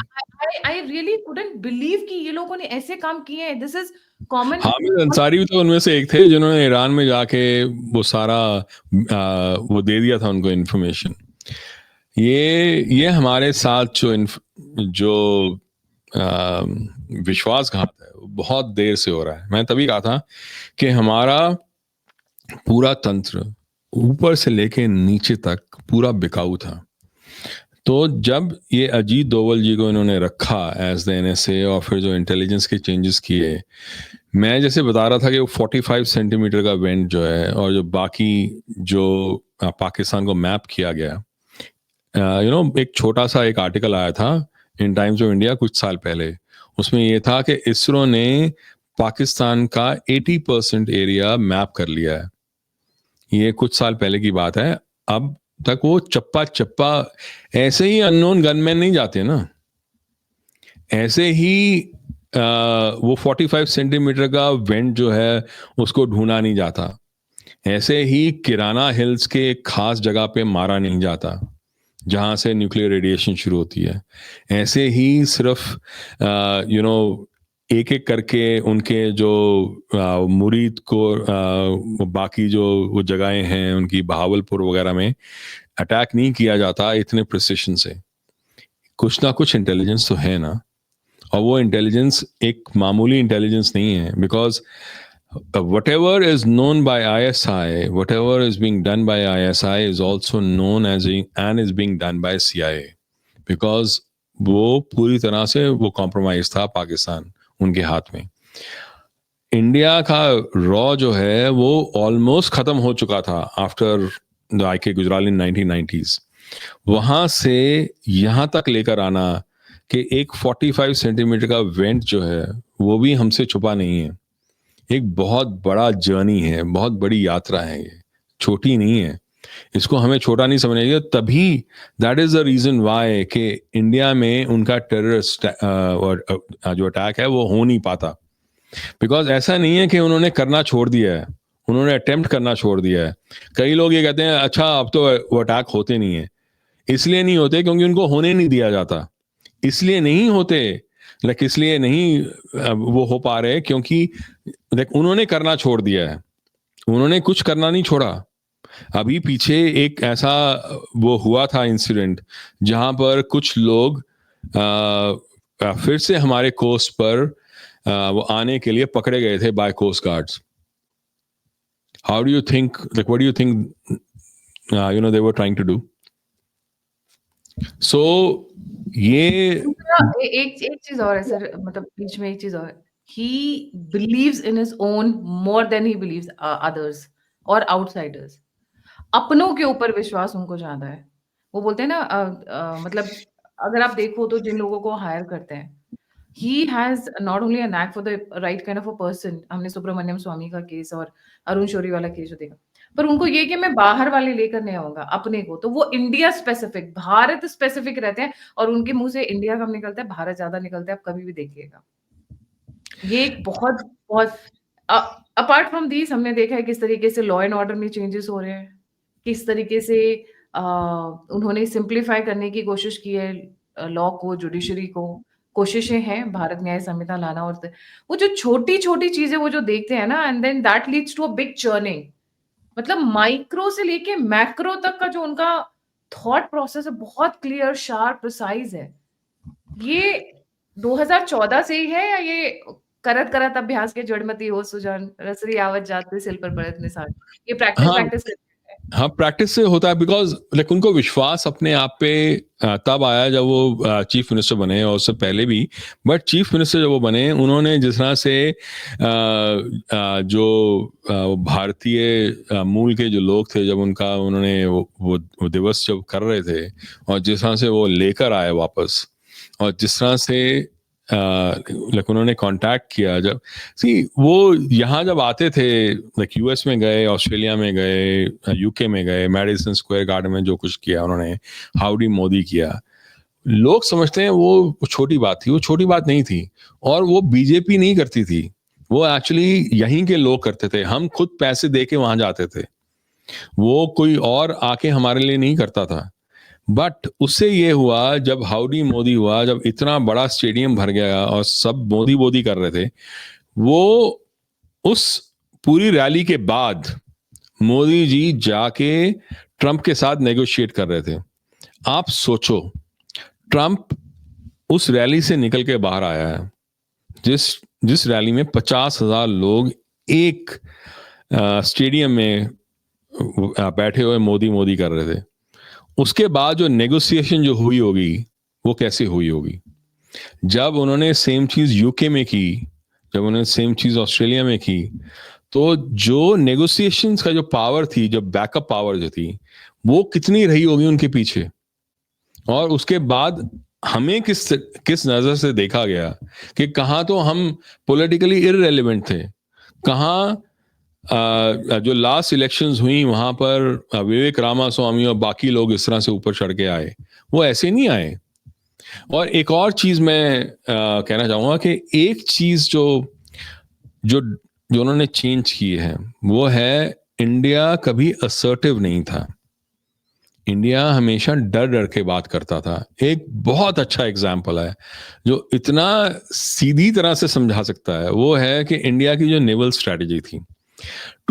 I really couldn't believe कि ये लोगों ने ऐसे काम किए हैं. This is common. Hamid Ansari भी तो उनमें से एक थे जिन्होंने ईरान में जाके वो सारा वो दे दिया था उनको इन्फॉर्मेशन. ये हमारे साथ जो विश्वासघात है वो बहुत देर से हो रहा है. मैं तभी कहा था कि हमारा पूरा तंत्र ऊपर से लेके नीचे तक पूरा बिकाऊ था. तो जब ये अजीत दोवल जी को इन्होंने रखा एज द एनएसए और फिर जो इंटेलिजेंस के चेंजेस किए, मैं जैसे बता रहा था कि वो 45 सेंटीमीटर का वेंट जो है और जो बाकी जो पाकिस्तान को मैप किया गया, एक छोटा सा एक आर्टिकल आया था इन टाइम्स ऑफ इंडिया कुछ साल पहले. उसमें ये था कि इसरो ने पाकिस्तान का 80% एरिया मैप कर लिया है. ये कुछ साल पहले की बात है. अब तक वो चप्पा चप्पा, ऐसे ही अननोन गनमैन नहीं जाते ना, ऐसे ही वो 45 सेंटीमीटर का वेंट जो है उसको ढूंढा नहीं जाता, ऐसे ही किराना हिल्स के खास जगह पे मारा नहीं जाता जहां से न्यूक्लियर रेडिएशन शुरू होती है. ऐसे ही सिर्फ एक एक करके उनके जो मुरीद को बाकी जो वो जगहें हैं उनकी बहावलपुर वगैरह में अटैक नहीं किया जाता इतने प्रिसिशन से. कुछ ना कुछ इंटेलिजेंस तो है ना, और वो इंटेलिजेंस एक मामूली इंटेलिजेंस नहीं है. Because whatever is known by ISI, whatever is being done by ISI is also known as and is being done by CIA, because वो पूरी तरह से वो कॉम्प्रोमाइज था पाकिस्तान उनके हाथ में. इंडिया का रॉ जो है वो ऑलमोस्ट खत्म हो चुका था after the IK Gujral in 1990s. वहां से यहां तक लेकर आना कि एक 45 सेंटीमीटर का वेंट जो है वो भी हमसे छुपा नहीं है. एक बहुत बड़ा जर्नी है, बहुत बड़ी यात्रा है, ये छोटी नहीं है. इसको हमें छोटा नहीं समझना चाहिए. तभी that is the reason why कि इंडिया में उनका टेररिस्ट जो अटैक है वो हो नहीं पाता. बिकॉज ऐसा नहीं है कि उन्होंने करना छोड़ दिया है, उन्होंने अटेम्प्ट करना छोड़ दिया है. कई लोग ये कहते हैं अच्छा अब तो वो अटैक होते नहीं है. इसलिए नहीं होते क्योंकि उनको होने नहीं दिया जाता. इसलिए नहीं होते, लेकिन इसलिए नहीं वो हो पा रहे क्योंकि उन्होंने करना छोड़ दिया है. उन्होंने कुछ करना नहीं छोड़ा. अभी पीछे एक ऐसा वो हुआ था इंसिडेंट जहां पर कुछ लोग फिर से हमारे कोस्ट पर वो आने के लिए पकड़े गए थे by coast guards. How do you think, like what do you think they were trying to do? So ये एक एक चीज और है सर, मतलब बीच में एक चीज और, he believes in his own more than he believes others और आउटसाइडर्स. अपनों के ऊपर विश्वास उनको ज्यादा है. वो बोलते हैं ना, मतलब अगर आप देखो तो जिन लोगों को हायर करते हैं, he has not only a knack for the right kind of a person. हमने सुब्रमण्यम स्वामी का केस और अरुण शौरी वाला केस जो देखा, पर उनको ये कि मैं बाहर वाले लेकर नहीं आऊंगा अपने को, तो वो इंडिया स्पेसिफिक, भारत स्पेसिफिक रहते हैं, और उनके मुंह से इंडिया कम निकलता है, भारत ज्यादा निकलता है. आप कभी भी देखिएगा, ये एक बहुत बहुत अपार्ट फ्रॉम दिस हमने देखा है किस तरीके से लॉ एंड ऑर्डर में चेंजेस हो रहे हैं, किस तरीके से उन्होंने सिंप्लीफाई करने की कोशिश की है लॉ को, जुडिशरी को. कोशिशें हैं भारत न्याय संहिता लाना, और वो जो छोटी-छोटी चीज़ें वो जो देखते हैं ना, and then that leads to a big churning. मतलब माइक्रो से लेके मैक्रो तक का जो उनका थॉट प्रोसेस है, बहुत क्लियर, शार्प, प्रिसाइज़ है. ये 2014 से ही है, या ये करत-करत अभ्यास के जड़मति हो सुजान, रसरी आवत जात सिल पर पड़त निसार. ये प्रैक्टिस हाँ प्रैक्टिस करते हैं. हाँ, प्रैक्टिस से होता है, बिकॉज लाइक उनको विश्वास अपने आप पे तब आया जब वो चीफ मिनिस्टर बने, और उससे पहले भी. बट चीफ मिनिस्टर जब वो बने, उन्होंने जिस तरह से जो भारतीय मूल के जो लोग थे, जब उन्होंने वो दिवस जब कर रहे थे, और जिस तरह से वो लेकर आए वापस, और जिस तरह से लाइक उन्होंने कांटेक्ट किया, जब वो यहाँ जब आते थे, लाइक यूएस में गए, ऑस्ट्रेलिया में गए, यूके में गए, मैडिसन स्क्वायर गार्डन में जो कुछ किया उन्होंने, हाउडी मोदी किया, लोग समझते हैं वो छोटी बात थी. वो छोटी बात नहीं थी, और वो बीजेपी नहीं करती थी, वो एक्चुअली यहीं के लोग करते थे. हम खुद पैसे दे के वहां जाते थे, वो कोई और आके हमारे लिए नहीं करता था. बट उससे ये हुआ, जब हाउडी मोदी हुआ, जब इतना बड़ा स्टेडियम भर गया और सब मोदी मोदी कर रहे थे, वो उस पूरी रैली के बाद मोदी जी जाके ट्रंप के साथ नेगोशिएट कर रहे थे. आप सोचो, ट्रंप उस रैली से निकल के बाहर आया है, जिस रैली में 50,000 लोग एक स्टेडियम में बैठे हुए मोदी मोदी कर रहे थे. उसके बाद जो नेगोशिएशन जो हुई होगी, वो कैसे हुई होगी? जब उन्होंने सेम चीज यूके में की, जब उन्होंने सेम चीज ऑस्ट्रेलिया में की, तो जो नेगोशिएशंस का जो पावर थी, जो बैकअप पावर जो थी, वो कितनी रही होगी उनके पीछे. और उसके बाद हमें किस नजर से देखा गया कि कहां तो हम पॉलिटिकली इररिलेवेंट थे, कहां जो लास्ट इलेक्शंस हुई वहां पर विवेक रामास्वामी और बाकी लोग इस तरह से ऊपर चढ़ के आए, वो ऐसे नहीं आए. और एक और चीज मैं कहना चाहूंगा कि एक चीज जो जो जो उन्होंने चेंज की है, वो है इंडिया कभी असर्टिव नहीं था. इंडिया हमेशा डर डर के बात करता था. एक बहुत अच्छा एग्जाम्पल है जो इतना सीधी तरह से समझा सकता है, वो है कि इंडिया की जो नेवल स्ट्रेटजी थी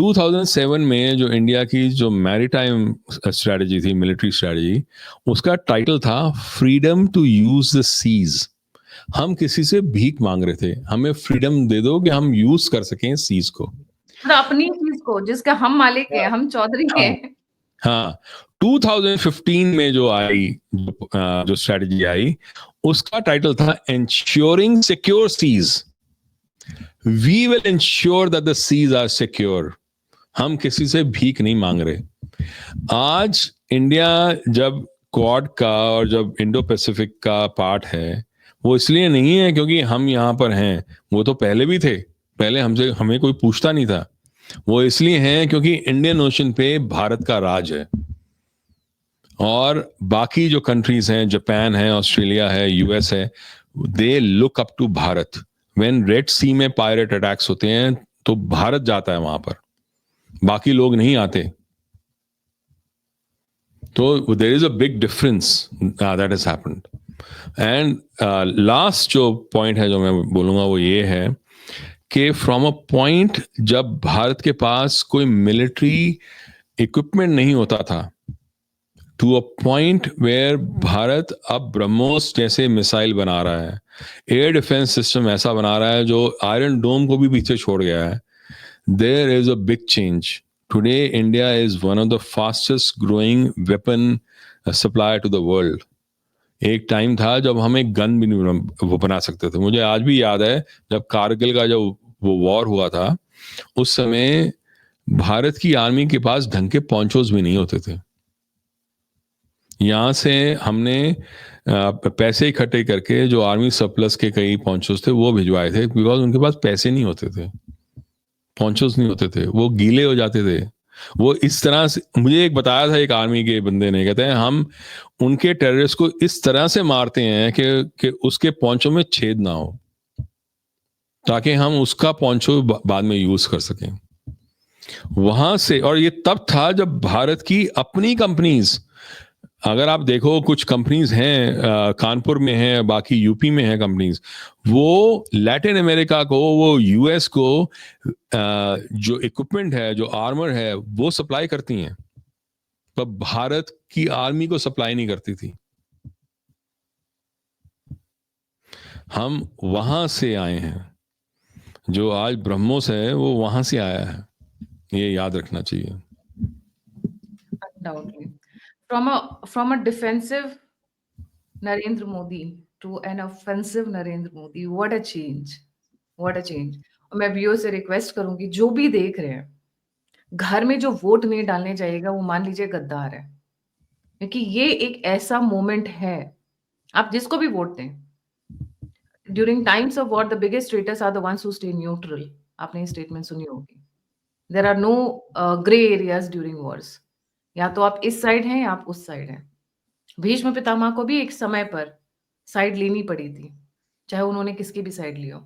2007 में, जो इंडिया की जो मैरीटाइम स्ट्रेटजी थी, मिलिट्री स्ट्रेटजी, उसका टाइटल था freedom to use the seas. हम किसी से भीख मांग रहे थे, हमें फ्रीडम दे दो कि हम यूज कर सकें सीज को, मतलब अपनी चीज को जिसका हम मालिक हैं, हम चौधरी हैं. हाँ. 2015 में जो आई, जो स्ट्रेटजी आई, उसका टाइटल था ensuring secure seas. We will ensure that the seas are secure. हम किसी से भीख नहीं मांग रहे. आज इंडिया जब क्वाड का और जब इंडो पैसिफिक का पार्ट है, वो इसलिए नहीं है क्योंकि हम यहाँ पर हैं, वो तो पहले भी थे, पहले हमें कोई पूछता नहीं था. वो इसलिए हैं क्योंकि इंडियन ओशन पे भारत का राज है, और बाकी जो कंट्रीज हैं, जापान है, ऑस्ट्रेलिया है, यूएस है, they look up to Bharat. When Red Sea में पायरेट अटैक्स होते हैं तो भारत जाता है वहां पर, बाकी लोग नहीं आते. तो there is a big difference that has happened. And last जो पॉइंट है जो मैं बोलूंगा वो ये है कि फ्रॉम अ पॉइंट जब भारत के पास कोई मिलिट्री इक्विपमेंट नहीं होता था, to a point where Bharat अब ब्रह्मोस जैसे मिसाइल बना रहा है, एयर डिफेंस सिस्टम ऐसा बना रहा है जो आयरन डोम को भी पीछे छोड़ गया है. There is a big change. Today India is one of the fastest growing weapon supplier to the world. एक टाइम था जब हम एक गन भी नहीं वो बना सकते थे. मुझे आज भी याद है जब कारगिल का जो वो वॉर हुआ था, उस समय भारत की आर्मी के पास ढंग के पॉन्चोस भी नहीं होते थे. यहाँ से हमने पैसे इकट्ठे करके जो आर्मी सरप्लस के कई पॉन्चोस थे वो भिजवाए थे, बिकॉज उनके पास पैसे नहीं होते थे, पॉन्चोस नहीं होते थे, वो गीले हो जाते थे. वो इस तरह से, मुझे एक बताया था एक आर्मी के बंदे ने, कहते हैं हम उनके टेररिस्ट को इस तरह से मारते हैं कि उसके पॉन्चों में छेद ना हो, ताकि हम उसका पॉन्चो बाद में यूज कर सकें. वहां से, और ये तब था जब भारत की अपनी कंपनीज, अगर आप देखो कुछ कंपनीज हैं कानपुर में हैं, बाकी यूपी में हैं कंपनीज, वो लैटिन अमेरिका को, वो यूएस को जो इक्विपमेंट है, जो आर्मर है, वो सप्लाई करती हैं, पर भारत की आर्मी को सप्लाई नहीं करती थी. हम वहां से आए हैं, जो आज ब्रह्मोस है वो वहां से आया है, ये याद रखना चाहिए. Undoubtedly. From a defensive Narendra Modi to an offensive Narendra Modi, what a change. What a change. और मैं व्यूअर से रिक्वेस्ट करूंगी, जो भी देख रहे हैं, घर में जो वोट नहीं डालने जाएगा वो मान लीजिए गद्दार है, क्योंकि ये एक ऐसा मोमेंट है. आप जिसको भी वोट दें, during times of war the biggest traitors are the ones who stay neutral. आपने ये स्टेटमेंट सुनी होगी. There are no grey areas during wars. या तो आप इस साइड हैं या आप उस साइड हैं. भीष्म पितामह को भी एक समय पर साइड लेनी पड़ी थी, चाहे उन्होंने किसकी भी साइड ली हो.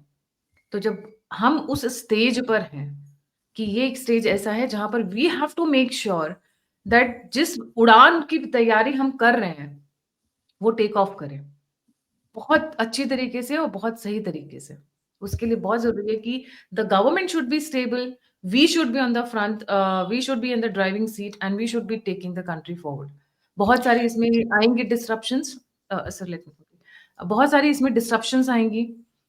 तो जब हम उस स्टेज पर हैं कि ये एक स्टेज ऐसा है जहां पर we have to make sure that जिस उड़ान की तैयारी हम कर रहे हैं वो टेक ऑफ करें बहुत अच्छी तरीके से और बहुत सही तरीके से. उसके लिए बहुत जरूरी है कि the government should be stable, we should be on the front, we should be in the driving seat and we should be taking the country forward. बहुत सारी इसमें आएंगी डिस्ट्रप्शंस. सर लेट मी, बहुत सारी इसमें डिस्ट्रप्शंस आएंगी,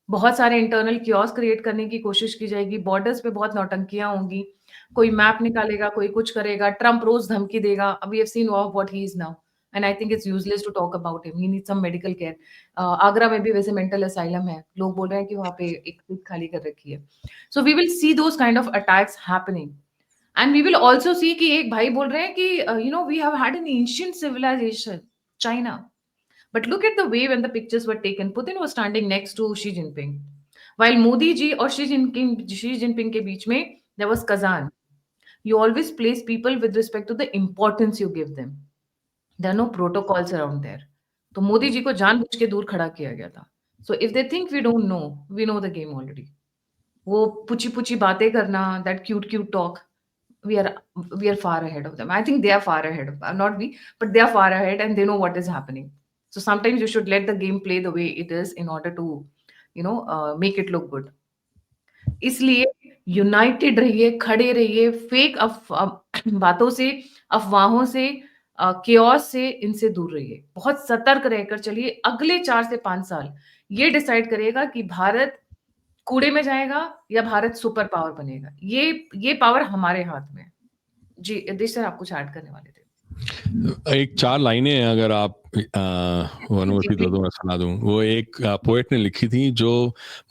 बहुत सारे इंटरनल क्योस क्रिएट करने की कोशिश की जाएगी, बॉर्डर्स पे बहुत नौटंकियां होंगी, कोई मैप निकालेगा, कोई कुछ करेगा, ट्रम्प रोज धमकी देगा. We have seen what he is now and I think it's useless to talk about him. He needs some medical care. Agra में भी वैसे मेंटल असाइलम है, लोग बोल रहे हैं कि वहां पे एक सीट खाली कर रखी है. So we will see those kind of attacks happening. And we will also see कि एक भाई बोल रहे हैं कि you know we have had an ancient civilisation China. But look at the way when the pictures were taken. Putin was standing next to Xi Jinping, while Modi ji और Xi Jinping के बीच में there was Kazan. You always place people with respect to the importance you give them. There are no protocols around there. तो मोदी जी को जानबूझ के दूर खड़ा किया गया था. So if they think we don't know, we know the game already. वो पुची पुची बातें करना, that cute talk, we are far ahead of them. I think they are far ahead of, not we, but they are far ahead and they know what is happening. So sometimes you should let the game play the way it is in order to, make it look good. इसलिए United रहिए, खड़े रहिए, fake बातों से, अफवाहों से, chaos से, इनसे दूर रहिए. बहुत सतर्क रहकर चलिए. अगले 4 से 5 साल ये डिसाइड करेगा कि भारत कूड़े में जाएगा या भारत सुपर पावर बनेगा. ये पावर हमारे हाथ में है. जी यदेश सर, आप कुछ ऐड करने वाले थे. एक 4 लाइनें हैं, अगर आप अनुमति दो तो मैं सुना दूं. वो एक पोएट ने लिखी थी जो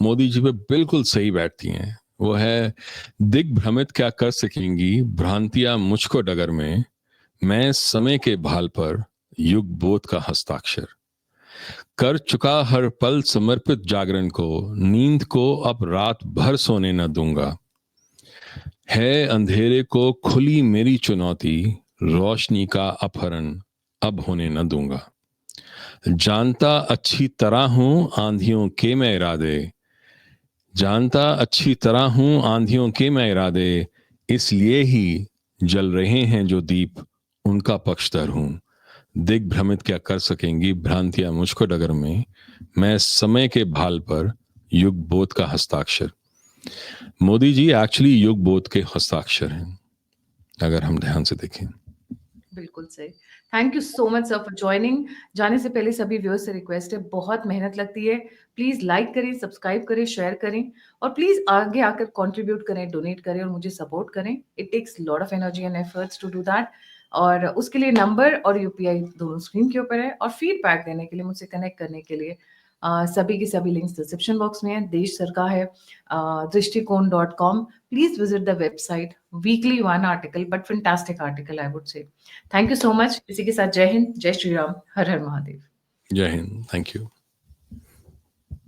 मोदी जी पे बिल्कुल सही बैठती हैं. वो है, दिग्भ्रमित क्या कर सकेंगी भ्रांतियां मुझको डगर में, मैं समय के भाल पर युग बोध का हस्ताक्षर, कर चुका हर पल समर्पित जागरण को, नींद को अब रात भर सोने न दूंगा, है अंधेरे को खुली मेरी चुनौती, रोशनी का अपहरण अब होने न दूंगा, जानता अच्छी तरह हूं आंधियों के मैं इरादे, जानता अच्छी तरह हूं आंधियों के मैं इरादे, इसलिए ही जल रहे हैं जो दीप उनका पक्षधर हूं, दिग्भ्रमित क्या कर सकेंगी भ्रांतियां मुझको डगर में, मैं समय के भाल पर युग बोध का हस्ताक्षर. मोदी जी एक्चुअली युग बोध के हस्ताक्षर हैं. अगर हम ध्यान से देखें। बिल्कुल सही। Thank you so much sir for joining. जाने से पहले सभी व्यूअर्स से रिक्वेस्ट है, बहुत मेहनत लगती है, प्लीज लाइक करें, सब्सक्राइब करें, शेयर करें और प्लीज आगे आकर कंट्रीब्यूट करें, डोनेट करें और मुझे सपोर्ट करें। It takes lot of energy and efforts to do that. और उसके लिए नंबर और यूपीआई दोनों स्क्रीन के ऊपर है। और फीडबैक देने के लिए, मुझसे कनेक्ट करने के लिए सभी के सभी लिंक्स डिस्क्रिप्शन बॉक्स में है। देश सर का है दृष्टिकोण.com। Please visit the website. Weekly one article, but fantastic article, I would say. Thank you so much. इसी के साथ जय हिंद, जय श्री राम, हर हर महादेव। जय हिंद, थैंक यू।